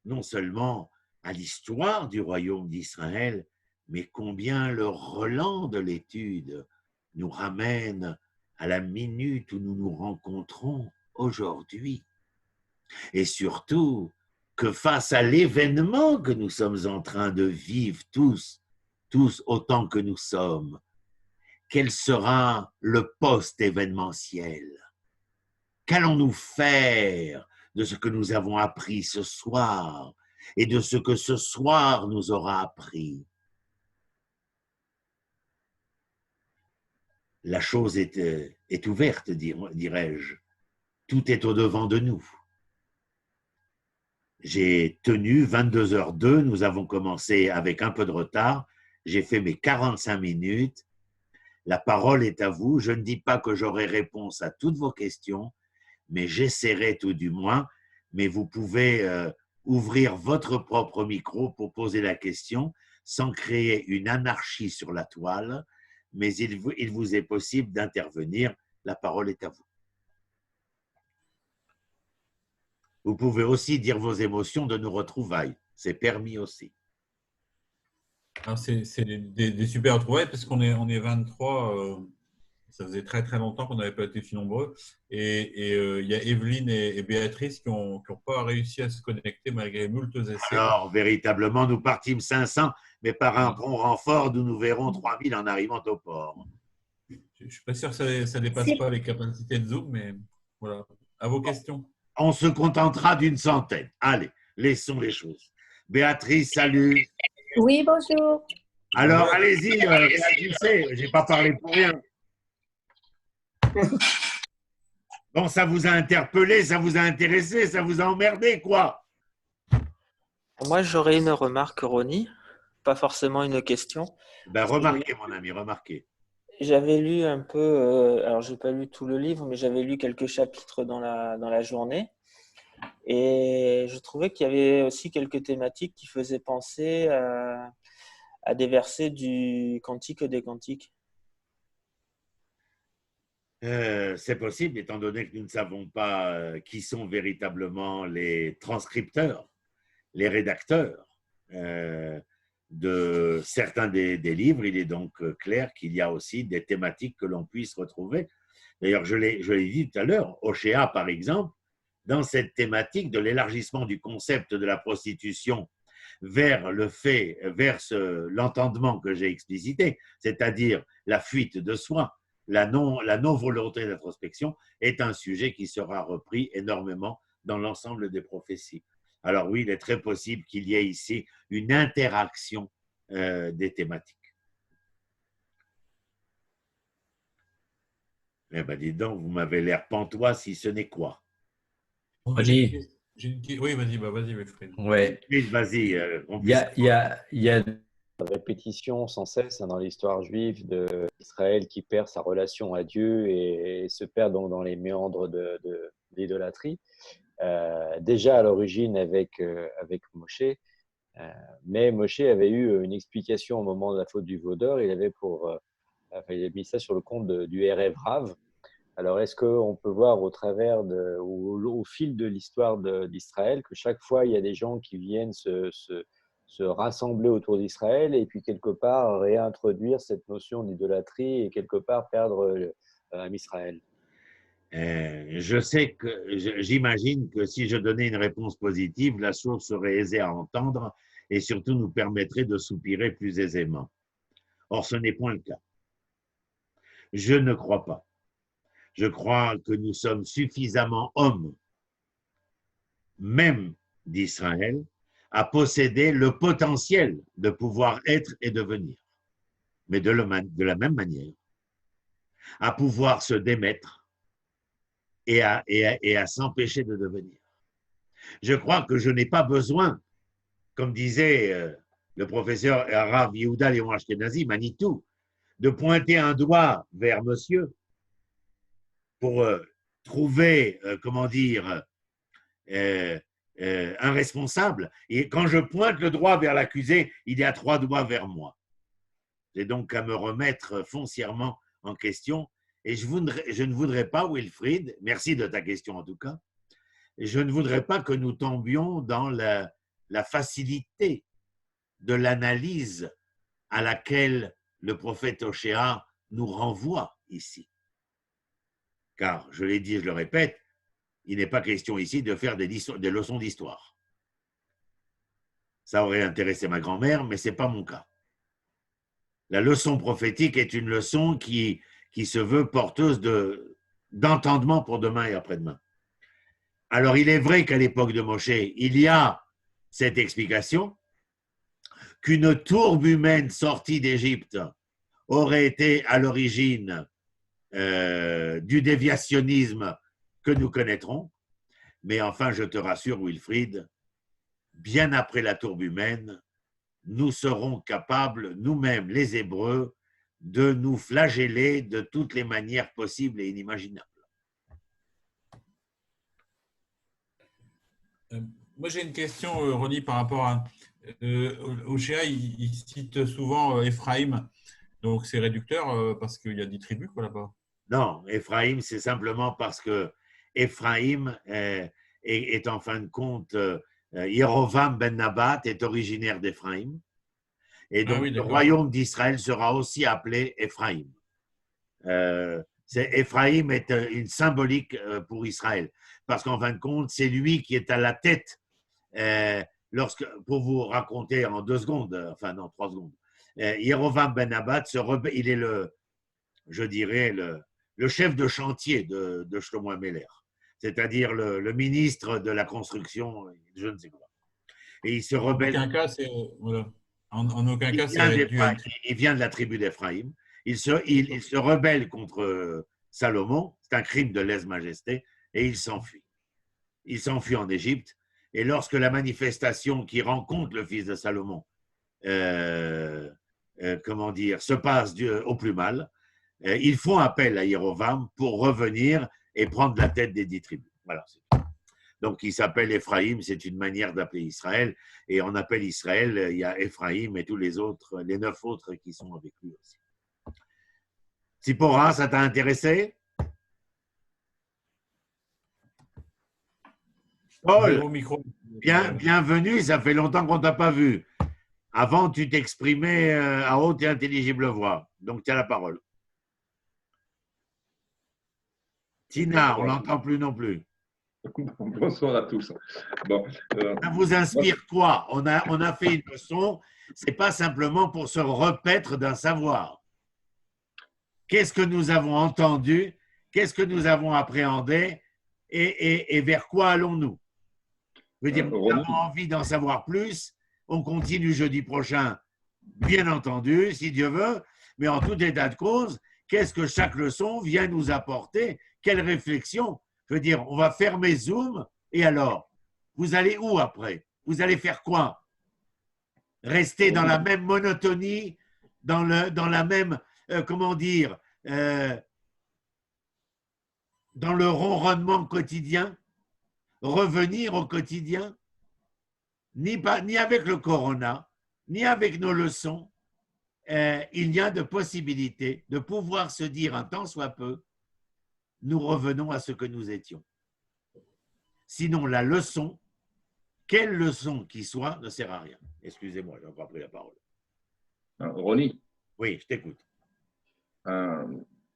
non seulement à l'histoire du royaume d'Israël, mais combien le relent de l'étude nous ramène à la minute où nous nous rencontrons aujourd'hui. Et surtout, que face à l'événement que nous sommes en train de vivre tous autant que nous sommes, quel sera le post-événementiel? Qu'allons-nous faire de ce que nous avons appris ce soir et de ce que ce soir nous aura appris? La chose est ouverte, dirais-je. Tout est au-devant de nous. J'ai tenu 22h02, nous avons commencé avec un peu de retard. J'ai fait mes 45 minutes. La parole est à vous. Je ne dis pas que j'aurai réponse à toutes vos questions, mais j'essaierai tout du moins. Mais vous pouvez ouvrir votre propre micro pour poser la question sans créer une anarchie sur la toile, mais il vous est possible d'intervenir. La parole est à vous. Vous pouvez aussi dire vos émotions de nos retrouvailles. C'est permis aussi. C'est des super retrouvailles parce qu'on est 23. Ça faisait très très longtemps qu'on n'avait pas été si nombreux. Et il y a Evelyne et Béatrice qui n'ont pas réussi à se connecter malgré moultes essais. Alors, véritablement, nous partîmes 500, mais par un bon renfort, nous verrons 3000 en arrivant au port. Je ne suis pas sûr que ça ne dépasse pas les capacités de Zoom, mais voilà. À vos questions. On se contentera d'une centaine. Allez, laissons les choses. Béatrice, salut. Oui, bonjour. Alors, allez-y, réagissez. Je n'ai pas parlé pour rien. Bon, ça vous a interpellé, ça vous a intéressé, ça vous a emmerdé, quoi? Moi, j'aurais une remarque, Ronnie, pas forcément une question. Ben, remarquez, mon ami, remarquez. J'avais lu un peu, alors j'ai pas lu tout le livre, mais j'avais lu quelques chapitres dans la journée. Et je trouvais qu'il y avait aussi quelques thématiques qui faisaient penser à des versets du Cantique des Cantiques. C'est possible, étant donné que nous ne savons pas qui sont véritablement les transcripteurs, les rédacteurs de certains des livres. Il est donc clair qu'il y a aussi des thématiques que l'on puisse retrouver. D'ailleurs, je l'ai dit tout à l'heure, Hoshea, par exemple, dans cette thématique de l'élargissement du concept de la prostitution vers l'entendement que j'ai explicité, c'est-à-dire la fuite de soi, la non-volonté d'introspection, est un sujet qui sera repris énormément dans l'ensemble des prophéties. Alors oui, il est très possible qu'il y ait ici une interaction des thématiques. Eh bien, dis donc, vous m'avez l'air pantois, si ce n'est quoi. Oui, vas-y, Wilfried. Ouais. Vas-y, Il y a répétition sans cesse dans l'histoire juive d'Israël qui perd sa relation à Dieu et se perd donc dans les méandres de l'idolâtrie. Déjà à l'origine avec Moshe, mais Moshe avait eu une explication au moment de la faute du vaudor. Il avait mis ça sur le compte du Erev Rav. Alors, est-ce qu'on peut voir au fil de l'histoire d'Israël que chaque fois, il y a des gens qui viennent se rassembler autour d'Israël et puis quelque part réintroduire cette notion d'idolâtrie et quelque part perdre Israël? J'imagine que si je donnais une réponse positive, la chose serait aisée à entendre et surtout nous permettrait de soupirer plus aisément. Or, ce n'est point le cas. Je ne crois pas. Je crois que nous sommes suffisamment hommes, même d'Israël, à posséder le potentiel de pouvoir être et devenir, mais de la même manière, à pouvoir se démettre et à s'empêcher de devenir. Je crois que je n'ai pas besoin, comme disait le professeur Rav Yehuda Léon Ashkenazi, Manitou, de pointer un doigt vers monsieur pour trouver, un responsable. Et quand je pointe le doigt vers l'accusé, il y a 3 doigts vers moi. J'ai donc à me remettre foncièrement en question. Et je ne voudrais pas, Wilfried, merci de ta question en tout cas, je ne voudrais pas que nous tombions dans la facilité de l'analyse à laquelle le prophète Oshéa nous renvoie ici. Car, je l'ai dit, je le répète, il n'est pas question ici de faire des leçons d'histoire. Ça aurait intéressé ma grand-mère, mais ce n'est pas mon cas. La leçon prophétique est une leçon qui se veut porteuse d'entendement pour demain et après-demain. Alors, il est vrai qu'à l'époque de Moshe, il y a cette explication qu'une tourbe humaine sortie d'Égypte aurait été à l'origine du déviationnisme que nous connaîtrons. Mais enfin, je te rassure, Wilfried, bien après la tourbe humaine, nous serons capables, nous-mêmes, les Hébreux, de nous flageller de toutes les manières possibles et inimaginables. Moi, j'ai une question, Ronnie, par rapport à Oshéa, il cite souvent Éphraïm, donc c'est réducteur parce qu'il y a 10 tribus là-bas. Non, Éphraïm, c'est simplement parce que Éphraïm est en fin de compte, Yerovam ben Nabat est originaire d'Éphraïm. Et donc, le royaume d'Israël sera aussi appelé Éphraïm. Éphraïm est une symbolique pour Israël, parce qu'en fin de compte, c'est lui qui est à la tête, pour vous raconter en 2 secondes, enfin non, 3 secondes, Yerovam ben Nabat, il est le chef de chantier de Shlomo HaMelech, c'est-à-dire le ministre de la construction, je ne sais quoi. Et il se rebelle. En aucun cas, il vient de la tribu d'Éphraïm. Il se rebelle contre Salomon, c'est un crime de lèse-majesté, et il s'enfuit. Il s'enfuit en Égypte, et lorsque la manifestation qui rencontre le fils de Salomon, se passe au plus mal, ils font appel à Yerovam pour revenir et prendre la tête des 10 tribus. Voilà, c'est tout. Donc, il s'appelle Éphraïm, c'est une manière d'appeler Israël. Et on appelle Israël, il y a Éphraïm et tous les 9 autres qui sont avec lui aussi. Tsipora, ça t'a intéressé? Paul, bienvenue, ça fait longtemps qu'on ne t'a pas vu. Avant, tu t'exprimais à haute et intelligible voix. Donc, tu as la parole. Tina, on ne l'entend plus non plus. Bonsoir à tous. Bon, ça vous inspire quoi? On a fait une leçon, ce n'est pas simplement pour se repaître d'un savoir. Qu'est-ce que nous avons entendu? Qu'est-ce que nous avons appréhendé? Et vers quoi allons-nous? Je veux dire, nous avons envie d'en savoir plus. On continue jeudi prochain, bien entendu, si Dieu veut. Mais en tout état de cause, qu'est-ce que chaque leçon vient nous apporter? Quelle réflexion? Je veux dire, on va fermer Zoom, et alors? Vous allez où après? Vous allez faire quoi? rester dans la même monotonie, dans la même, comment dire, dans le ronronnement quotidien, revenir au quotidien, ni avec le corona, ni avec nos leçons, il y a de possibilités de pouvoir se dire un tant soit peu, nous revenons à ce que nous étions. Sinon, la leçon, quelle leçon qui soit, ne sert à rien. Excusez-moi, j'ai encore pris la parole. Ronnie, Oui, je t'écoute.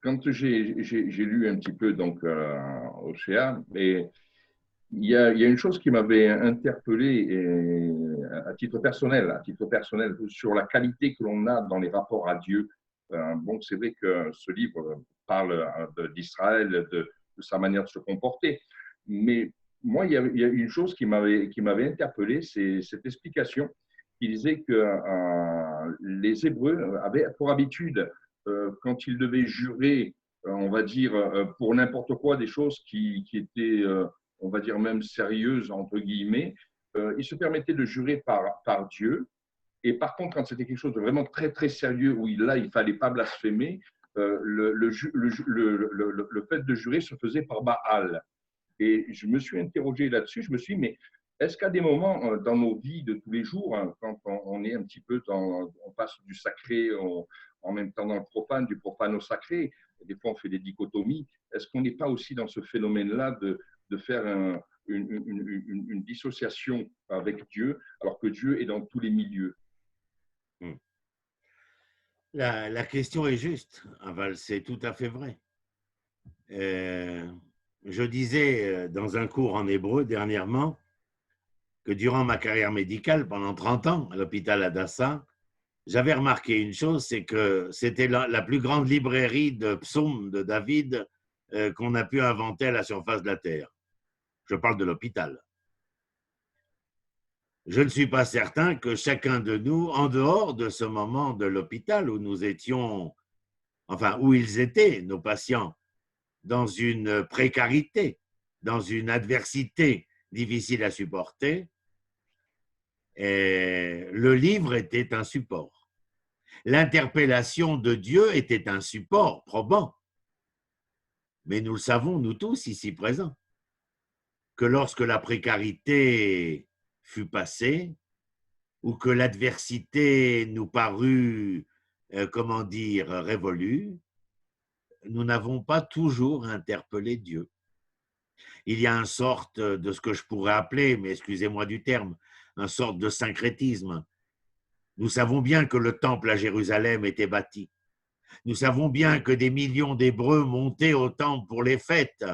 quand j'ai lu un petit peu donc, Océan, et il y a une chose qui m'avait interpellé à titre personnel, sur la qualité que l'on a dans les rapports à Dieu. Bon, c'est vrai que ce livre parle d'Israël, de sa manière de se comporter, mais moi, il y a une chose qui m'avait interpellé, c'est cette explication qui disait que les Hébreux avaient pour habitude, quand ils devaient jurer, on va dire, pour n'importe quoi, des choses qui étaient, on va dire même sérieuses, entre guillemets, ils se permettaient de jurer par Dieu. Et par contre, quand c'était quelque chose de vraiment très, très sérieux, où là, il ne fallait pas blasphémer, le fait de jurer se faisait par Baal. Et je me suis interrogé là-dessus, je me suis dit, mais est-ce qu'à des moments dans nos vies de tous les jours, quand on est un petit peu on passe du sacré en même temps dans le profane, du profane au sacré, des fois on fait des dichotomies, est-ce qu'on n'est pas aussi dans ce phénomène-là de faire une dissociation avec Dieu, alors que Dieu est dans tous les milieux? La question est juste, Aval, c'est tout à fait vrai. Je disais dans un cours en hébreu dernièrement que durant ma carrière médicale, pendant 30 ans à l'hôpital Hadassah, j'avais remarqué une chose, c'est que c'était la plus grande librairie de psaumes de David qu'on a pu inventer à la surface de la Terre. Je parle de l'hôpital. Je ne suis pas certain que chacun de nous, en dehors de ce moment de l'hôpital où nous étions, enfin où ils étaient, nos patients, dans une précarité, dans une adversité difficile à supporter, et le livre était un support. L'interpellation de Dieu était un support probant. Mais nous le savons, nous tous ici présents, que lorsque la précarité fut passée, ou que l'adversité nous parut, comment dire, révolue, nous n'avons pas toujours interpellé Dieu. Il y a une sorte de ce que je pourrais appeler, mais excusez-moi du terme, une sorte de syncrétisme. Nous savons bien que le temple à Jérusalem était bâti. Nous savons bien que des millions d'Hébreux montaient au temple pour les fêtes.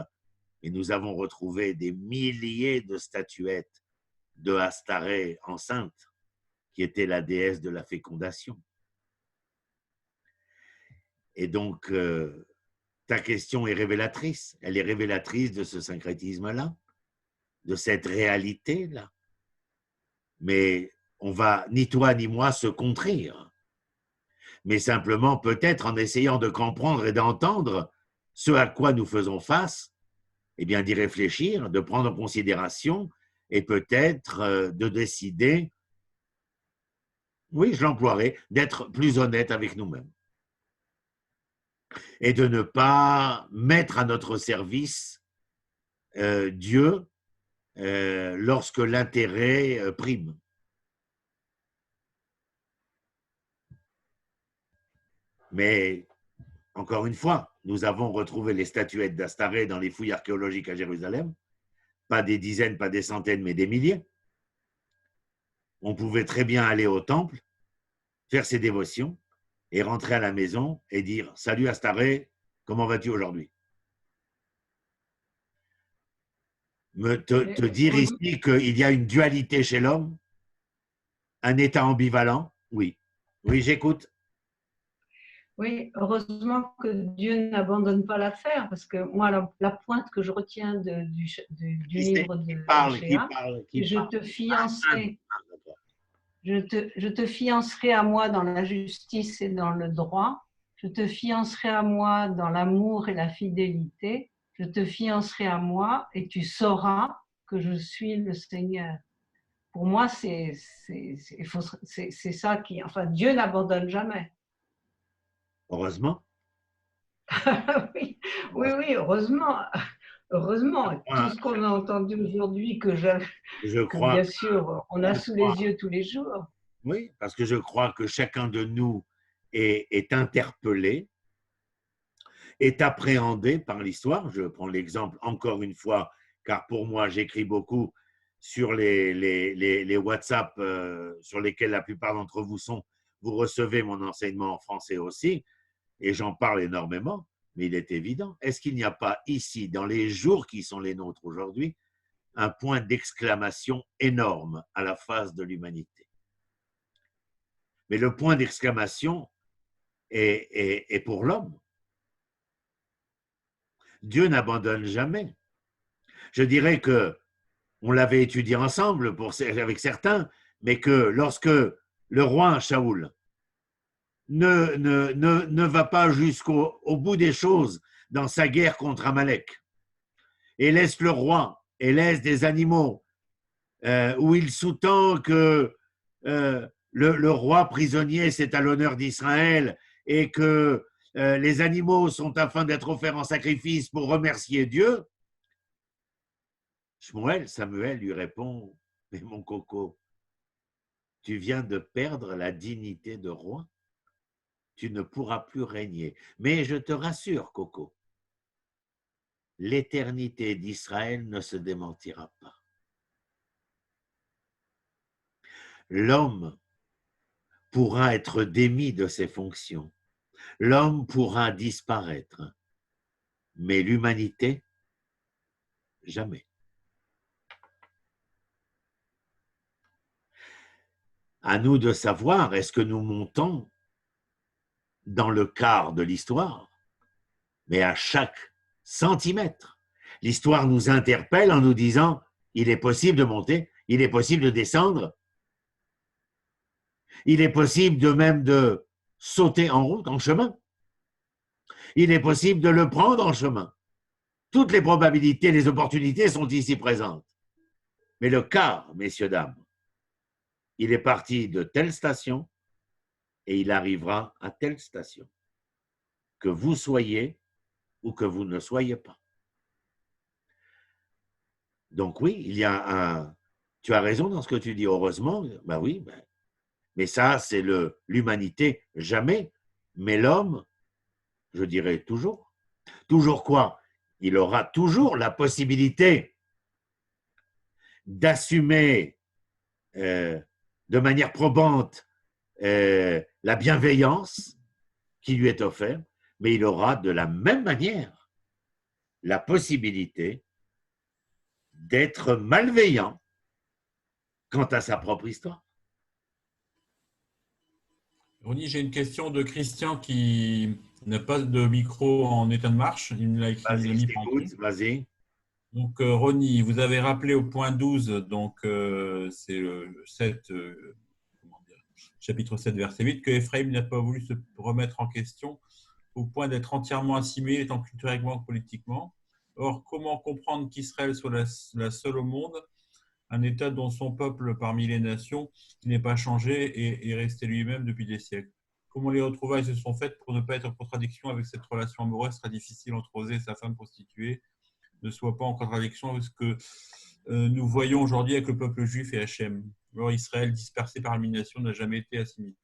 Et nous avons retrouvé des milliers de statuettes de Astaré enceinte, qui était la déesse de la fécondation. Et donc, ta question est révélatrice. Elle est révélatrice de ce syncrétisme-là, de cette réalité-là. Mais on va, ni toi ni moi, se contredire. Mais simplement, peut-être en essayant de comprendre et d'entendre ce à quoi nous faisons face, eh bien, d'y réfléchir, de prendre en considération et peut-être de décider, oui, je l'emploierai, d'être plus honnête avec nous-mêmes. Et de ne pas mettre à notre service Dieu lorsque l'intérêt prime. Mais, encore une fois, nous avons retrouvé les statuettes d'Astaré dans les fouilles archéologiques à Jérusalem, pas des dizaines, pas des centaines, mais des milliers. On pouvait très bien aller au temple, faire ses dévotions et rentrer à la maison et dire « Salut Astaré, comment vas-tu aujourd'hui ?» Te dire ici qu'il y a une dualité chez l'homme, un état ambivalent, oui. Oui, j'écoute. Oui, heureusement que Dieu n'abandonne pas l'affaire, parce que moi, la pointe que je retiens du livre de Shea, je te fiancerai à moi dans la justice et dans le droit, je te fiancerai à moi dans l'amour et la fidélité, je te fiancerai à moi et tu sauras que je suis le Seigneur. pour moi, c'est ça qui… Enfin, Dieu n'abandonne jamais. Heureusement. Oui, oui, oui, heureusement. Heureusement. Tout ce qu'on a entendu aujourd'hui, que bien sûr, on a sous les yeux tous les jours. Oui, parce que je crois que chacun de nous est interpellé, est appréhendé par l'histoire. Je prends l'exemple encore une fois, car pour moi, j'écris beaucoup sur les WhatsApp sur lesquels la plupart d'entre vous sont. Vous recevez mon enseignement en français aussi, et j'en parle énormément, mais il est évident. Est-ce qu'il n'y a pas ici, dans les jours qui sont les nôtres aujourd'hui, un point d'exclamation énorme à la face de l'humanité? Mais le point d'exclamation est pour l'homme. Dieu n'abandonne jamais. Je dirais que on l'avait étudié ensemble avec certains, mais que lorsque le roi Shaoul ne va pas jusqu'au bout des choses dans sa guerre contre Amalek et laisse le roi et laisse des animaux où il sous-tend que le roi prisonnier, c'est à l'honneur d'Israël et que les animaux sont afin d'être offerts en sacrifice pour remercier Dieu, Samuel lui répond, mais mon coco, tu viens de perdre la dignité de roi, tu ne pourras plus régner. Mais je te rassure, coco, l'éternité d'Israël ne se démentira pas. L'homme pourra être démis de ses fonctions, l'homme pourra disparaître, mais l'humanité, jamais. À nous de savoir, est-ce que nous montons dans le quart de l'histoire, mais à chaque centimètre. L'histoire nous interpelle en nous disant, il est possible de monter, il est possible de descendre, il est possible de même de sauter en route, en chemin. Il est possible de le prendre en chemin. Toutes les probabilités, les opportunités sont ici présentes. Mais le quart, messieurs, dames, il est parti de telle station et il arrivera à telle station. Que vous soyez ou que vous ne soyez pas. Donc oui, il y a tu as raison dans ce que tu dis, heureusement, ben oui, mais ça c'est l'humanité, jamais, mais l'homme, je dirais toujours. Toujours quoi? Il aura toujours la possibilité d'assumer de manière probante la bienveillance qui lui est offerte, mais il aura de la même manière la possibilité d'être malveillant quant à sa propre histoire. Ronnie, j'ai une question de Christian qui n'a pas de micro en état de marche. Il me l'a écrit. Vas-y. Donc, Ronnie, vous avez rappelé au point 12, donc c'est le 7, chapitre 7, verset 8, que Ephraïm n'a pas voulu se remettre en question au point d'être entièrement assimilé tant culturellement que politiquement. Or, comment comprendre qu'Israël soit la seule au monde, un État dont son peuple parmi les nations qui n'est pas changé et est resté lui-même depuis des siècles? Comment les retrouvailles se sont faites pour ne pas être en contradiction avec cette relation amoureuse très difficile entre Osée et sa femme prostituée, ne soit pas en contradiction avec ce que nous voyons aujourd'hui avec le peuple juif et Hachem? Alors, Israël, dispersé par l'élimination, n'a jamais été assimilé.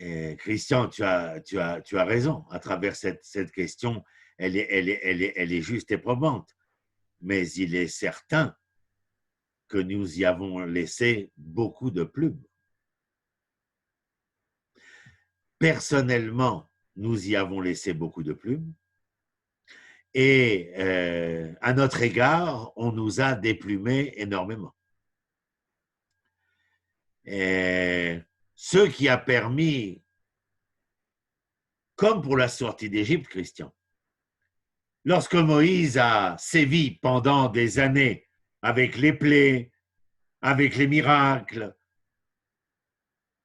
Et Christian, tu as raison. À travers cette question, elle est juste et probante. Mais il est certain que nous y avons laissé beaucoup de plumes. Personnellement, nous y avons laissé beaucoup de plumes. Et à notre égard, on nous a déplumé énormément. Et ce qui a permis, comme pour la sortie d'Égypte, Christian, lorsque Moïse a sévi pendant des années avec les plaies, avec les miracles,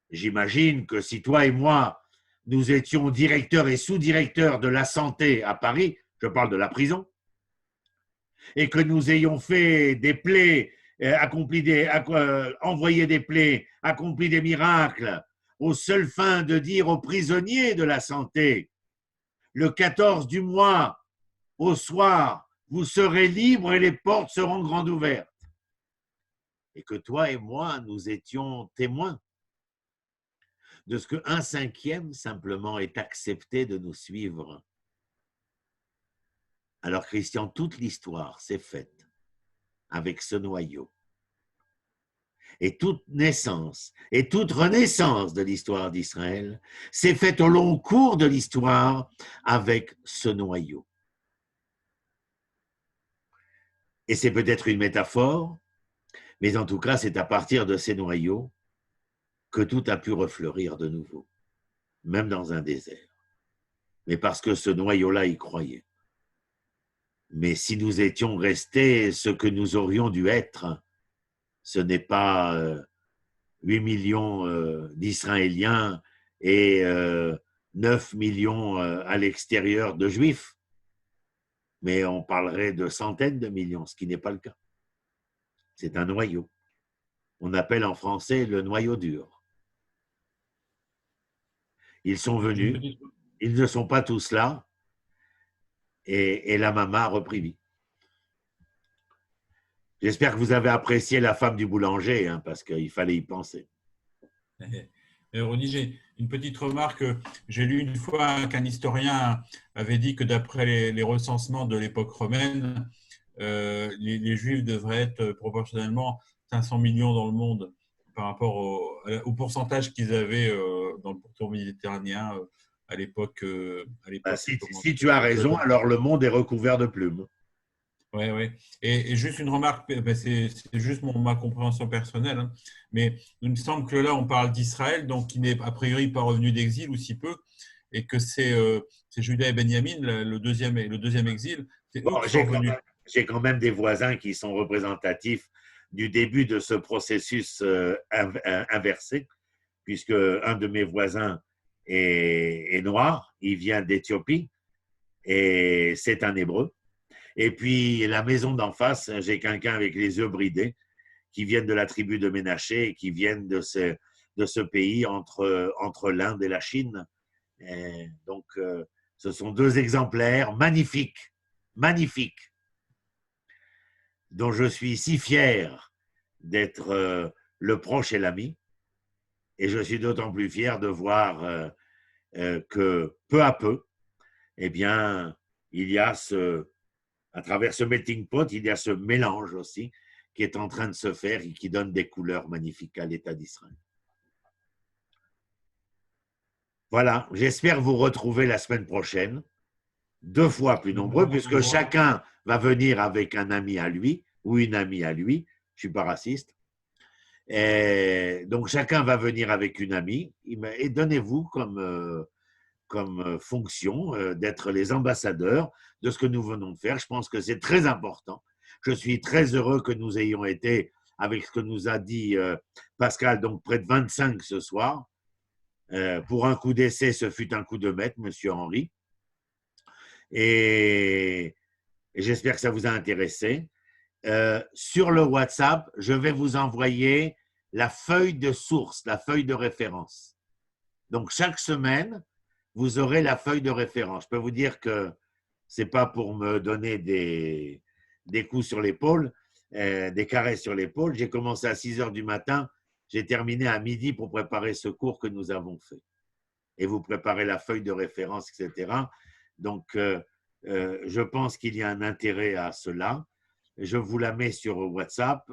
j'imagine que si toi et moi, nous étions directeurs et sous-directeurs de la santé à Paris, je parle de la prison, et que nous ayons fait des plaies envoyé des plaies, accompli des miracles, aux seules fins de dire aux prisonniers de la santé, le 14 du mois, au soir, vous serez libres et les portes seront grandes ouvertes. Et que toi et moi, nous étions témoins de ce qu'un cinquième simplement est accepté de nous suivre. Alors Christian, toute l'histoire s'est faite avec ce noyau. Et toute naissance et toute renaissance de l'histoire d'Israël s'est faite au long cours de l'histoire avec ce noyau. Et c'est peut-être une métaphore, mais en tout cas, c'est à partir de ces noyaux que tout a pu refleurir de nouveau, même dans un désert. Mais parce que ce noyau-là y croyait. Mais si nous étions restés ce que nous aurions dû être, ce n'est pas 8 millions d'Israéliens et 9 millions à l'extérieur de Juifs, mais on parlerait de centaines de millions, ce qui n'est pas le cas. C'est un noyau. On appelle en français le noyau dur. Ils sont venus, ils ne sont pas tous là, et la maman a repris vie. J'espère que vous avez apprécié La femme du boulanger, hein, parce qu'il fallait y penser. Ronnie, j'ai une petite remarque. J'ai lu une fois qu'un historien avait dit que d'après les recensements de l'époque romaine, les Juifs devraient être proportionnellement 500 millions dans le monde par rapport au pourcentage qu'ils avaient dans le pourtour méditerranéen à l'époque. Si tu as raison, alors le monde est recouvert de plumes. Oui, oui. Et juste une remarque, c'est juste ma compréhension personnelle, hein, mais il me semble que là, on parle d'Israël, donc qui n'est a priori pas revenu d'exil ou si peu, et que c'est Juda et Benjamin, le deuxième exil. Bon, j'ai quand même des voisins qui sont représentatifs du début de ce processus inversé, puisque un de mes voisins est noir, il vient d'Éthiopie, et c'est un Hébreu. Et puis, la maison d'en face, j'ai quelqu'un avec les yeux bridés qui viennent de la tribu de Ménaché et qui viennent de ce pays entre l'Inde et la Chine. Et donc, ce sont deux exemplaires magnifiques, dont je suis si fier d'être le proche et l'ami. Et je suis d'autant plus fier de voir que peu à peu, eh bien, il y a à travers ce melting pot, il y a ce mélange aussi qui est en train de se faire et qui donne des couleurs magnifiques à l'État d'Israël. Voilà, j'espère vous retrouver la semaine prochaine, 2 fois plus nombreux, puisque chacun va venir avec un ami à lui ou une amie à lui. Je ne suis pas raciste. Et donc, chacun va venir avec une amie et donnez-vous comme fonction d'être les ambassadeurs de ce que nous venons de faire. Je pense que c'est très important. Je suis très heureux que nous ayons été, avec ce que nous a dit Pascal, donc près de 25 ce soir. Pour un coup d'essai, ce fut un coup de maître, monsieur Henri. Et j'espère que ça vous a intéressé. Sur le WhatsApp, je vais vous envoyer la feuille de source, la feuille de référence. Donc, chaque semaine, vous aurez la feuille de référence. Je peux vous dire que ce n'est pas pour me donner des coups sur l'épaule, des caresses sur l'épaule. J'ai commencé à 6 heures du matin, j'ai terminé à midi pour préparer ce cours que nous avons fait. Et vous préparez la feuille de référence, etc. Donc, je pense qu'il y a un intérêt à cela. Je vous la mets sur WhatsApp.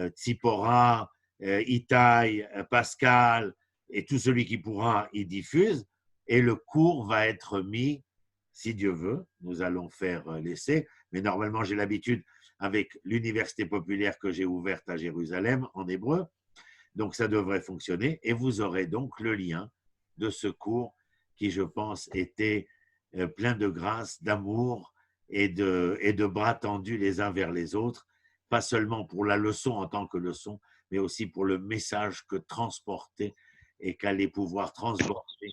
Tsipora, Itaï, Pascal et tout celui qui pourra y diffuse. Et le cours va être mis, si Dieu veut, nous allons faire l'essai, mais normalement j'ai l'habitude avec l'université populaire que j'ai ouverte à Jérusalem en hébreu, donc ça devrait fonctionner et vous aurez donc le lien de ce cours qui, je pense, était plein de grâce, d'amour et de bras tendus les uns vers les autres, pas seulement pour la leçon en tant que leçon, mais aussi pour le message que transportait et qu'allait pouvoir transborder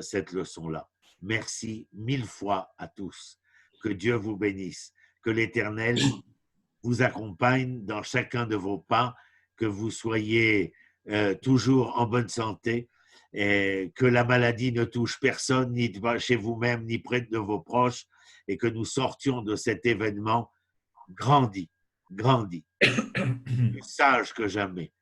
cette leçon-là. Merci 1000 fois à tous. Que Dieu vous bénisse. Que l'Éternel vous accompagne dans chacun de vos pas, que vous soyez toujours en bonne santé, et que la maladie ne touche personne, ni chez vous-même, ni près de vos proches, et que nous sortions de cet événement grandi, plus sage que jamais,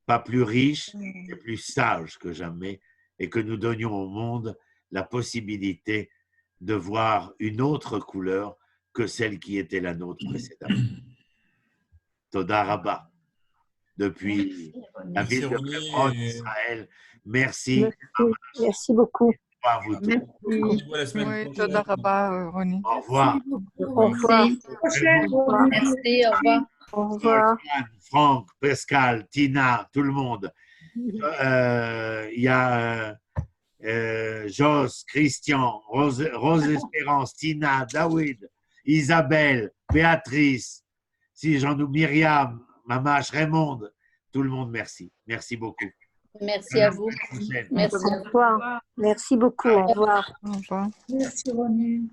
pas plus riche, mais plus sage que jamais, et que nous donnions au monde la possibilité de voir une autre couleur que celle qui était la nôtre précédemment. Toda Rabba. Depuis la ville de Hebron, Israël. Merci. Merci beaucoup. À vous tous. Oui, Toda Rabba, Ronnie. Au revoir. Au revoir. Merci, au revoir. Au revoir. Franck, Pascal, Tina, tout le monde. Il y a Joss, Christian, Rose Espérance, Tina, David, Isabelle, Béatrice, si j'en oublie, Myriam, Mamache, Raymond, tout le monde, merci. Merci beaucoup. Merci à vous. Merci. Au revoir. Merci beaucoup. Au revoir. Au revoir. Merci, Ronnie.